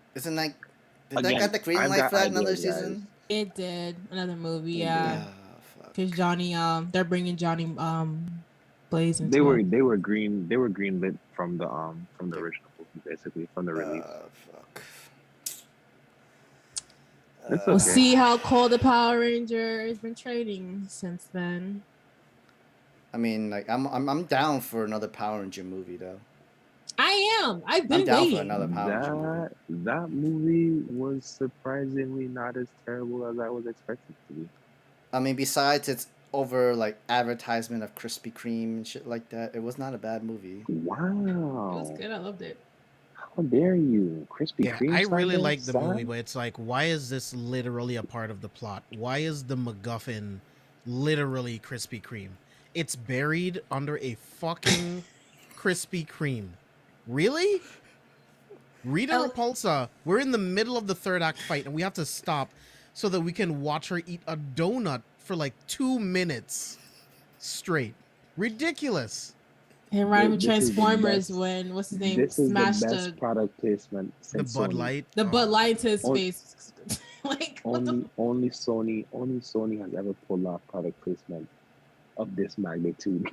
got the green light for another season? It did. Another movie, yeah. Because Johnny, they're bringing Johnny Blaze into They were greenlit from the original movie, basically, from the release. Fuck. We'll see how Cole the Power Ranger has been trading since then. I mean, like I'm down for another Power Ranger movie though. I am. I've been down waiting. for another Power Ranger movie. That movie was surprisingly not as terrible as I was expecting it to be. I mean, besides it's over like advertisement of Krispy Kreme and shit like that, it was not a bad movie. Wow. It was good. I loved it. How dare you? Krispy Kreme. I really like the movie, but it's like, why is this literally a part of the plot? Why is the MacGuffin literally Krispy Kreme? It's buried under a fucking Krispy Kreme. Really? Rita Repulsa, we're in the middle of the third act fight and we have to stop so that we can watch her eat a donut for like 2 minutes straight. Ridiculous. And right with Transformers when what's his name smashed the best product placement since the Bud Light. The Bud Light to his face. Like only Sony has ever pulled off product placement of this magnitude.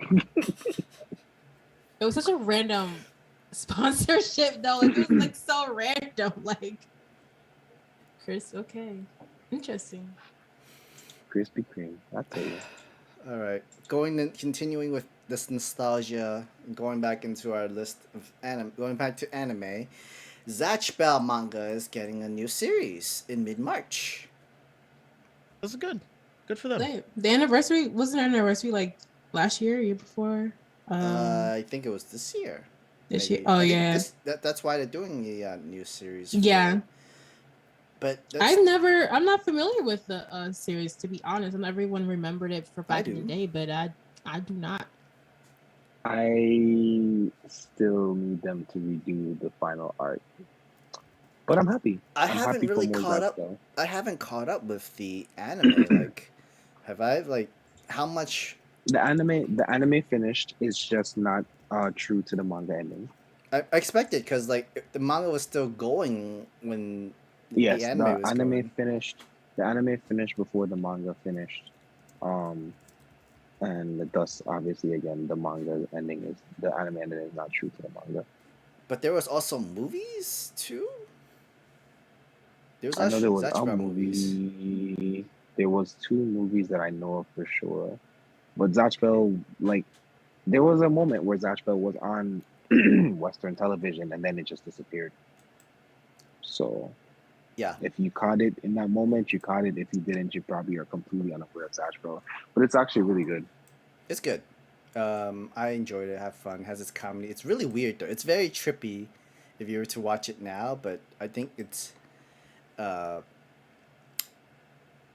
It was such a random sponsorship though. Like, it was like so random. Like Chris, okay. Interesting. Krispy Kreme, I tell you. All right, continuing with this nostalgia, going back into our list of going back to anime. Zatch Bell manga is getting a new series in mid-March. That's good. Good for them. The anniversary wasn't an anniversary like last year, year before. I think it was this year. This year. Oh yeah. That's why they're doing the new series. Yeah. But I'm not familiar with the series, to be honest. And everyone remembered it for back in the day, but I do not. I still need them to redo the final arc, but I'm happy. I haven't really caught up. I haven't caught up with the anime. Like, have I? Like, how much? The anime finished. It's just not true to the manga ending. I expected, because like the manga was still going when the anime finished. The anime finished before the manga finished. And thus, obviously, again, the anime ending is not true to the manga. But there was also movies too. I know there was a movie. There was 2 movies that I know of for sure. But Zatch Bell, like, there was a moment where Zatch Bell was on Western television, and then it just disappeared. So, yeah, if you caught it in that moment, you caught it. If you didn't, you probably are completely unaware of Zatch Bell. But it's actually really good. It's good. I enjoyed it. Have fun. It has its comedy. It's really weird though. It's very trippy if you were to watch it now. But I think it's uh,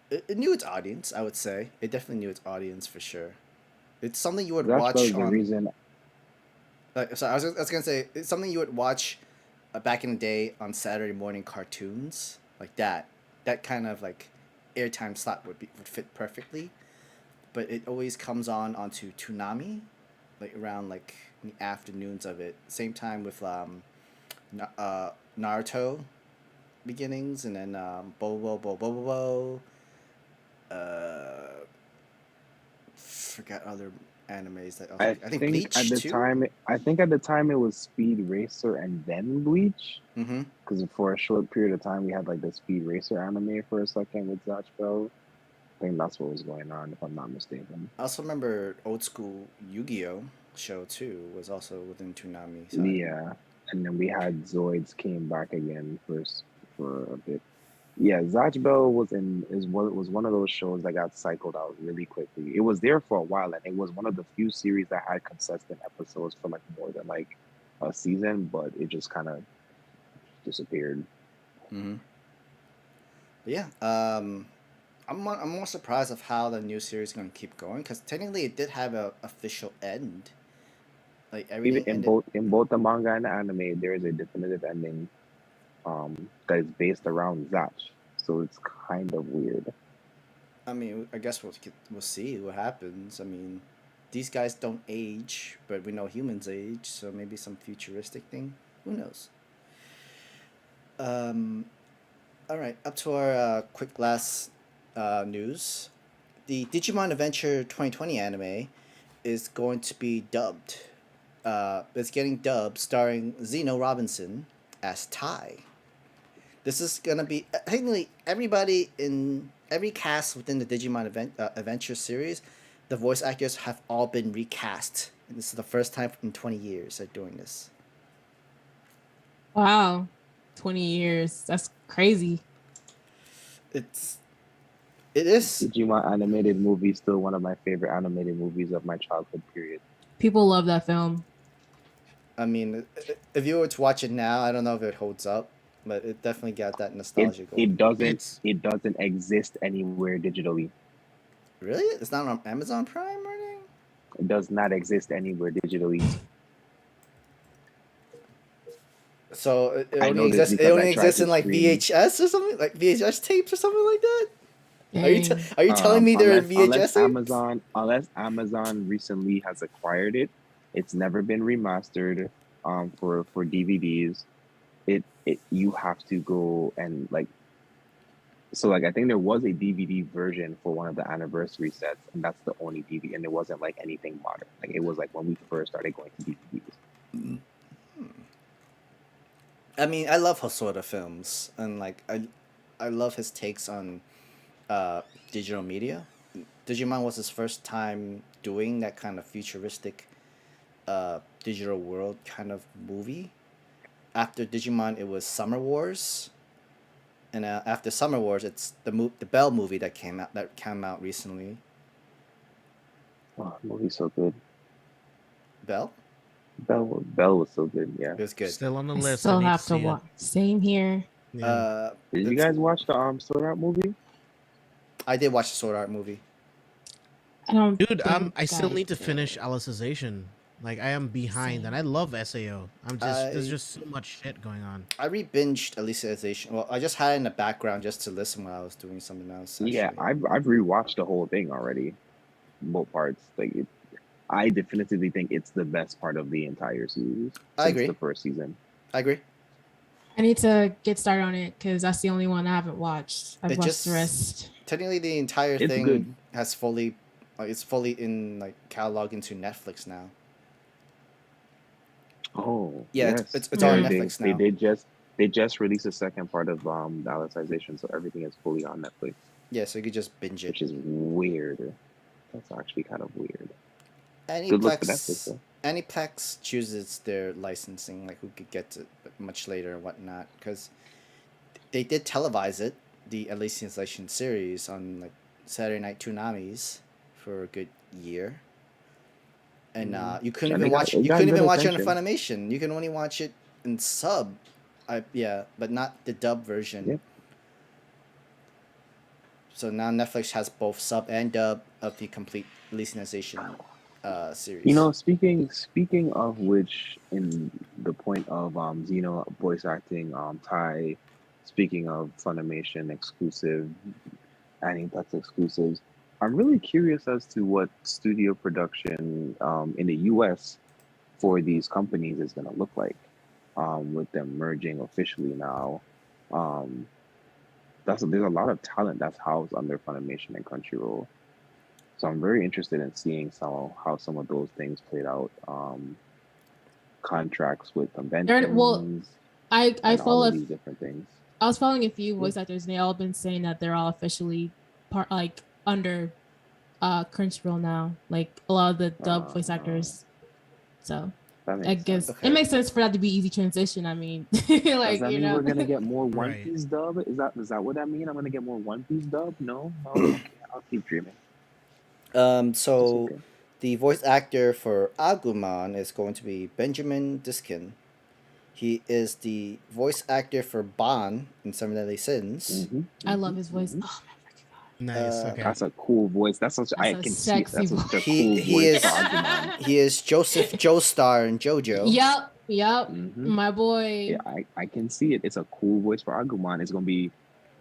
it knew its audience. I would say it definitely knew its audience for sure. It's something you would Zatch Bell watch is the on. reason. So I was gonna say it's something you would watch back in the day on Saturday morning cartoons like that. That kind of like airtime slot would fit perfectly. But it always comes on onto Toonami, like around like in the afternoons of it. Same time with Naruto beginnings, and then Bobo. Uh, forgot other animes that also. I think Bleach too. I think at the time it was Speed Racer and then Bleach. Mm-hmm. Because for a short period of time we had like the Speed Racer anime for a second with Zatch Bell. I think that's what was going on, if I'm not mistaken. I also remember old school Yu-Gi-Oh show too was also within Toonami. So Yeah, and then we had Zoids came back again for a bit. Yeah, Zatch Bell was one of those shows that got cycled out really quickly. It was there for a while, and it was one of the few series that had consistent episodes for like more than like a season, but it just kind of disappeared. Mm-hmm. But yeah, I'm more surprised of how the new series is going to keep going because technically it did have a official end. Like Even everything ended. in both the manga and the anime, there is a definitive ending that is based around Zatch. So it's kind of weird. I mean, I guess we'll see what happens. I mean, these guys don't age, but we know humans age, so maybe some futuristic thing. Who knows? Um, all right, up to our quick last news. The Digimon Adventure 2020 anime is going to be dubbed. It's getting dubbed, starring Zeno Robinson as Tai. This is gonna be technically everybody in every cast within the Digimon Adventure series. The voice actors have all been recast, and this is the first time in 20 years they're doing this. Wow. 20 years. That's crazy. It's it is. Digimon animated movie is still one of my favorite animated movies of my childhood period. People love that film. I mean, if you were to watch it now, I don't know if it holds up, but it definitely got that It nostalgia it going. doesn't It's it doesn't exist anywhere digitally. Really, it's not on Amazon Prime or anything. It does not exist anywhere digitally. So it I only know this exists. It because I only tried exists to in like stream. VHS or something, like VHS tapes or something like that. Dang. Are you telling me they're in Unless VHS tapes? Amazon recently has acquired it, it's never been remastered for DVDs. It you have to go and like, so like I think there was a DVD version for one of the anniversary sets, and that's the only DVD, and it wasn't like anything modern. Like it was like when we first started going to DVDs. I mean, I love Hosoda films, and like I love his takes on uh, digital media. Digimon was his first time doing that kind of futuristic digital world kind of movie. After Digimon, it was Summer Wars, and after Summer Wars, it's the Bell movie that came out recently. Oh, the movie's so good. Bell, Bell was so good. Yeah. it was good. still on the I list. I still need to have to see it. watch. Same here. Yeah. Did you It's guys watch the Sword Art movie? I did watch the Sword Art movie. I don't Dude, think I still I need to did. finish Alicization. Like I am behind, and Same. I love SAO. There's I just so much shit going on. I re-binged Alicization. Well, I just had it in the background just to listen while I was doing something else. Yeah, Actually, I've rewatched the whole thing already, both parts. I definitively think it's the best part of the entire series I since agree. the first season. I agree. I need to get started on it because that's the only one I haven't watched. I've It watched just the rest. technically the entire It's thing good. has fully, like, it's fully in like catalog into Netflix now. Oh Yeah, yes, it's all on Mm. Netflix now. they just released the second part of the Alicization, so everything is fully on Netflix, Yeah, so you could just binge it. which is weird. That's actually kind of weird. Good look for Netflix though. Aniplex chooses their licensing, like who could get it much later and whatnot, because they did televise it, the Alicization series, on like Saturday Night Tsunamis for a good year. And you couldn't And even watch it. it You got couldn't good even watch it on attention. Funimation. You can only watch it in sub. Yeah, but not the dub version. Yep. So now Netflix has both sub and dub of the complete listenization series. You know, speaking of which, in the point of Zeno voice acting, Ty, speaking of Funimation exclusive, Anime Plus exclusives, I'm really curious as to what studio production in the US for these companies is going to look like with them merging officially now. Um, there's a lot of talent that's housed under Funimation and Crunchyroll. So I'm very interested in seeing how some of those things played out. Contracts with conventions I and all follow of these different things. I was following a few voice actors, and they all been saying that they're all officially under Crunchyroll now. Like a lot of the dub voice actors. So That I makes guess sense. it makes sense for that to be easy transition. I mean, Does like that mean we're gonna get more One Right. Piece dub? Is that what that mean? I'm gonna get more One Piece dub? No, okay, I'll keep dreaming. So It's okay. the voice actor for Agumon is going to be Benjamin Diskin. He is the voice actor for Ban in Seven Deadly Sins. I love his voice. Oh my freaking god. Nice. Okay. That's a cool voice. That's such I That's a can see it. sexy That's such a voice. He cool he voice is for Agumon. he is Joseph Joestar in JoJo. Yep. My boy. Yeah, I can see it. It's a cool voice for Agumon. It's gonna be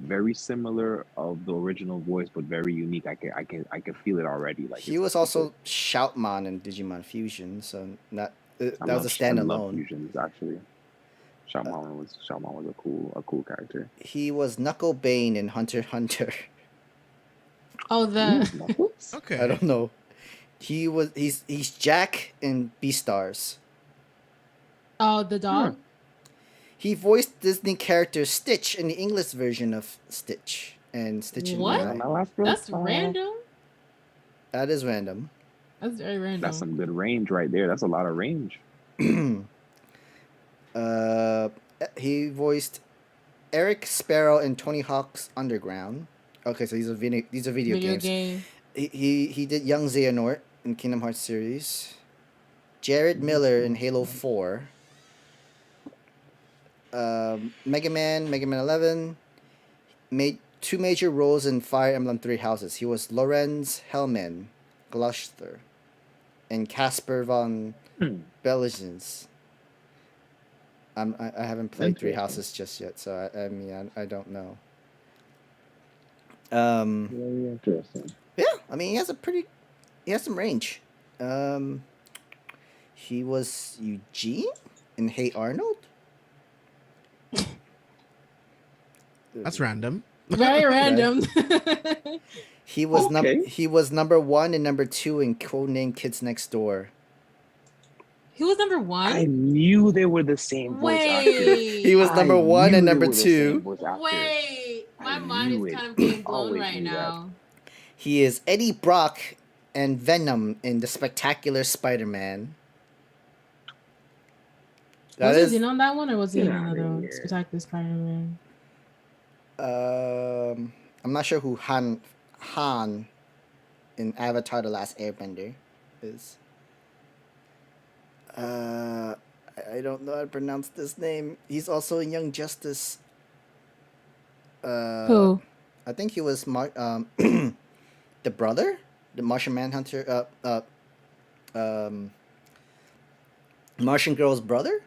very similar of the original voice, but very unique. I can feel it already. Like He was also Shoutmon in Digimon Fusion, so that was a I love standalone. fusions actually. Shaman was a cool character. He was Knuckle Bane in Hunter x Hunter. Oh, the Knuckles? Okay. I don't know. He's Jack in Beastars. the dog. He voiced Disney character Stitch in the English version of Stitch and Stitch in What? the My Eye. last That's birthday. random. That is random. That's very random. That's some good range right there. That's a lot of range. He voiced Eric Sparrow in Tony Hawk's Underground. Okay, so these are video games. game. He did Young Xehanort in Kingdom Hearts series. Jared Miller in Halo 4. Mega Man 11. Made 2 major roles in Fire Emblem 3 Houses. He was Lorenz Hellman Gloucester and Casper von Belligens. I haven't played 3 Houses just yet, so I mean I don't know. Very interesting. Yeah, I mean he has some range. He was Eugene in Hey Arnold. That's random. Very random. He was Okay. he was number 1 and number 2 in Codename Kids Next Door. He was number 1. I knew they were the same voice actor. Wait. He was number 1 and number 2. Wait. My I mind knew is it. kind of getting blown Always right knew that. now. He is Eddie Brock and Venom in The Spectacular Spider-Man. That Was he is in on that one, or was he in Get outta another one? here. Spectacular Spider-Man. I'm not sure who Han in Avatar: The Last Airbender is. I don't know how to pronounce this name. He's also in Young Justice. Who? I think he was the brother, the Martian Manhunter. Martian Girl's brother.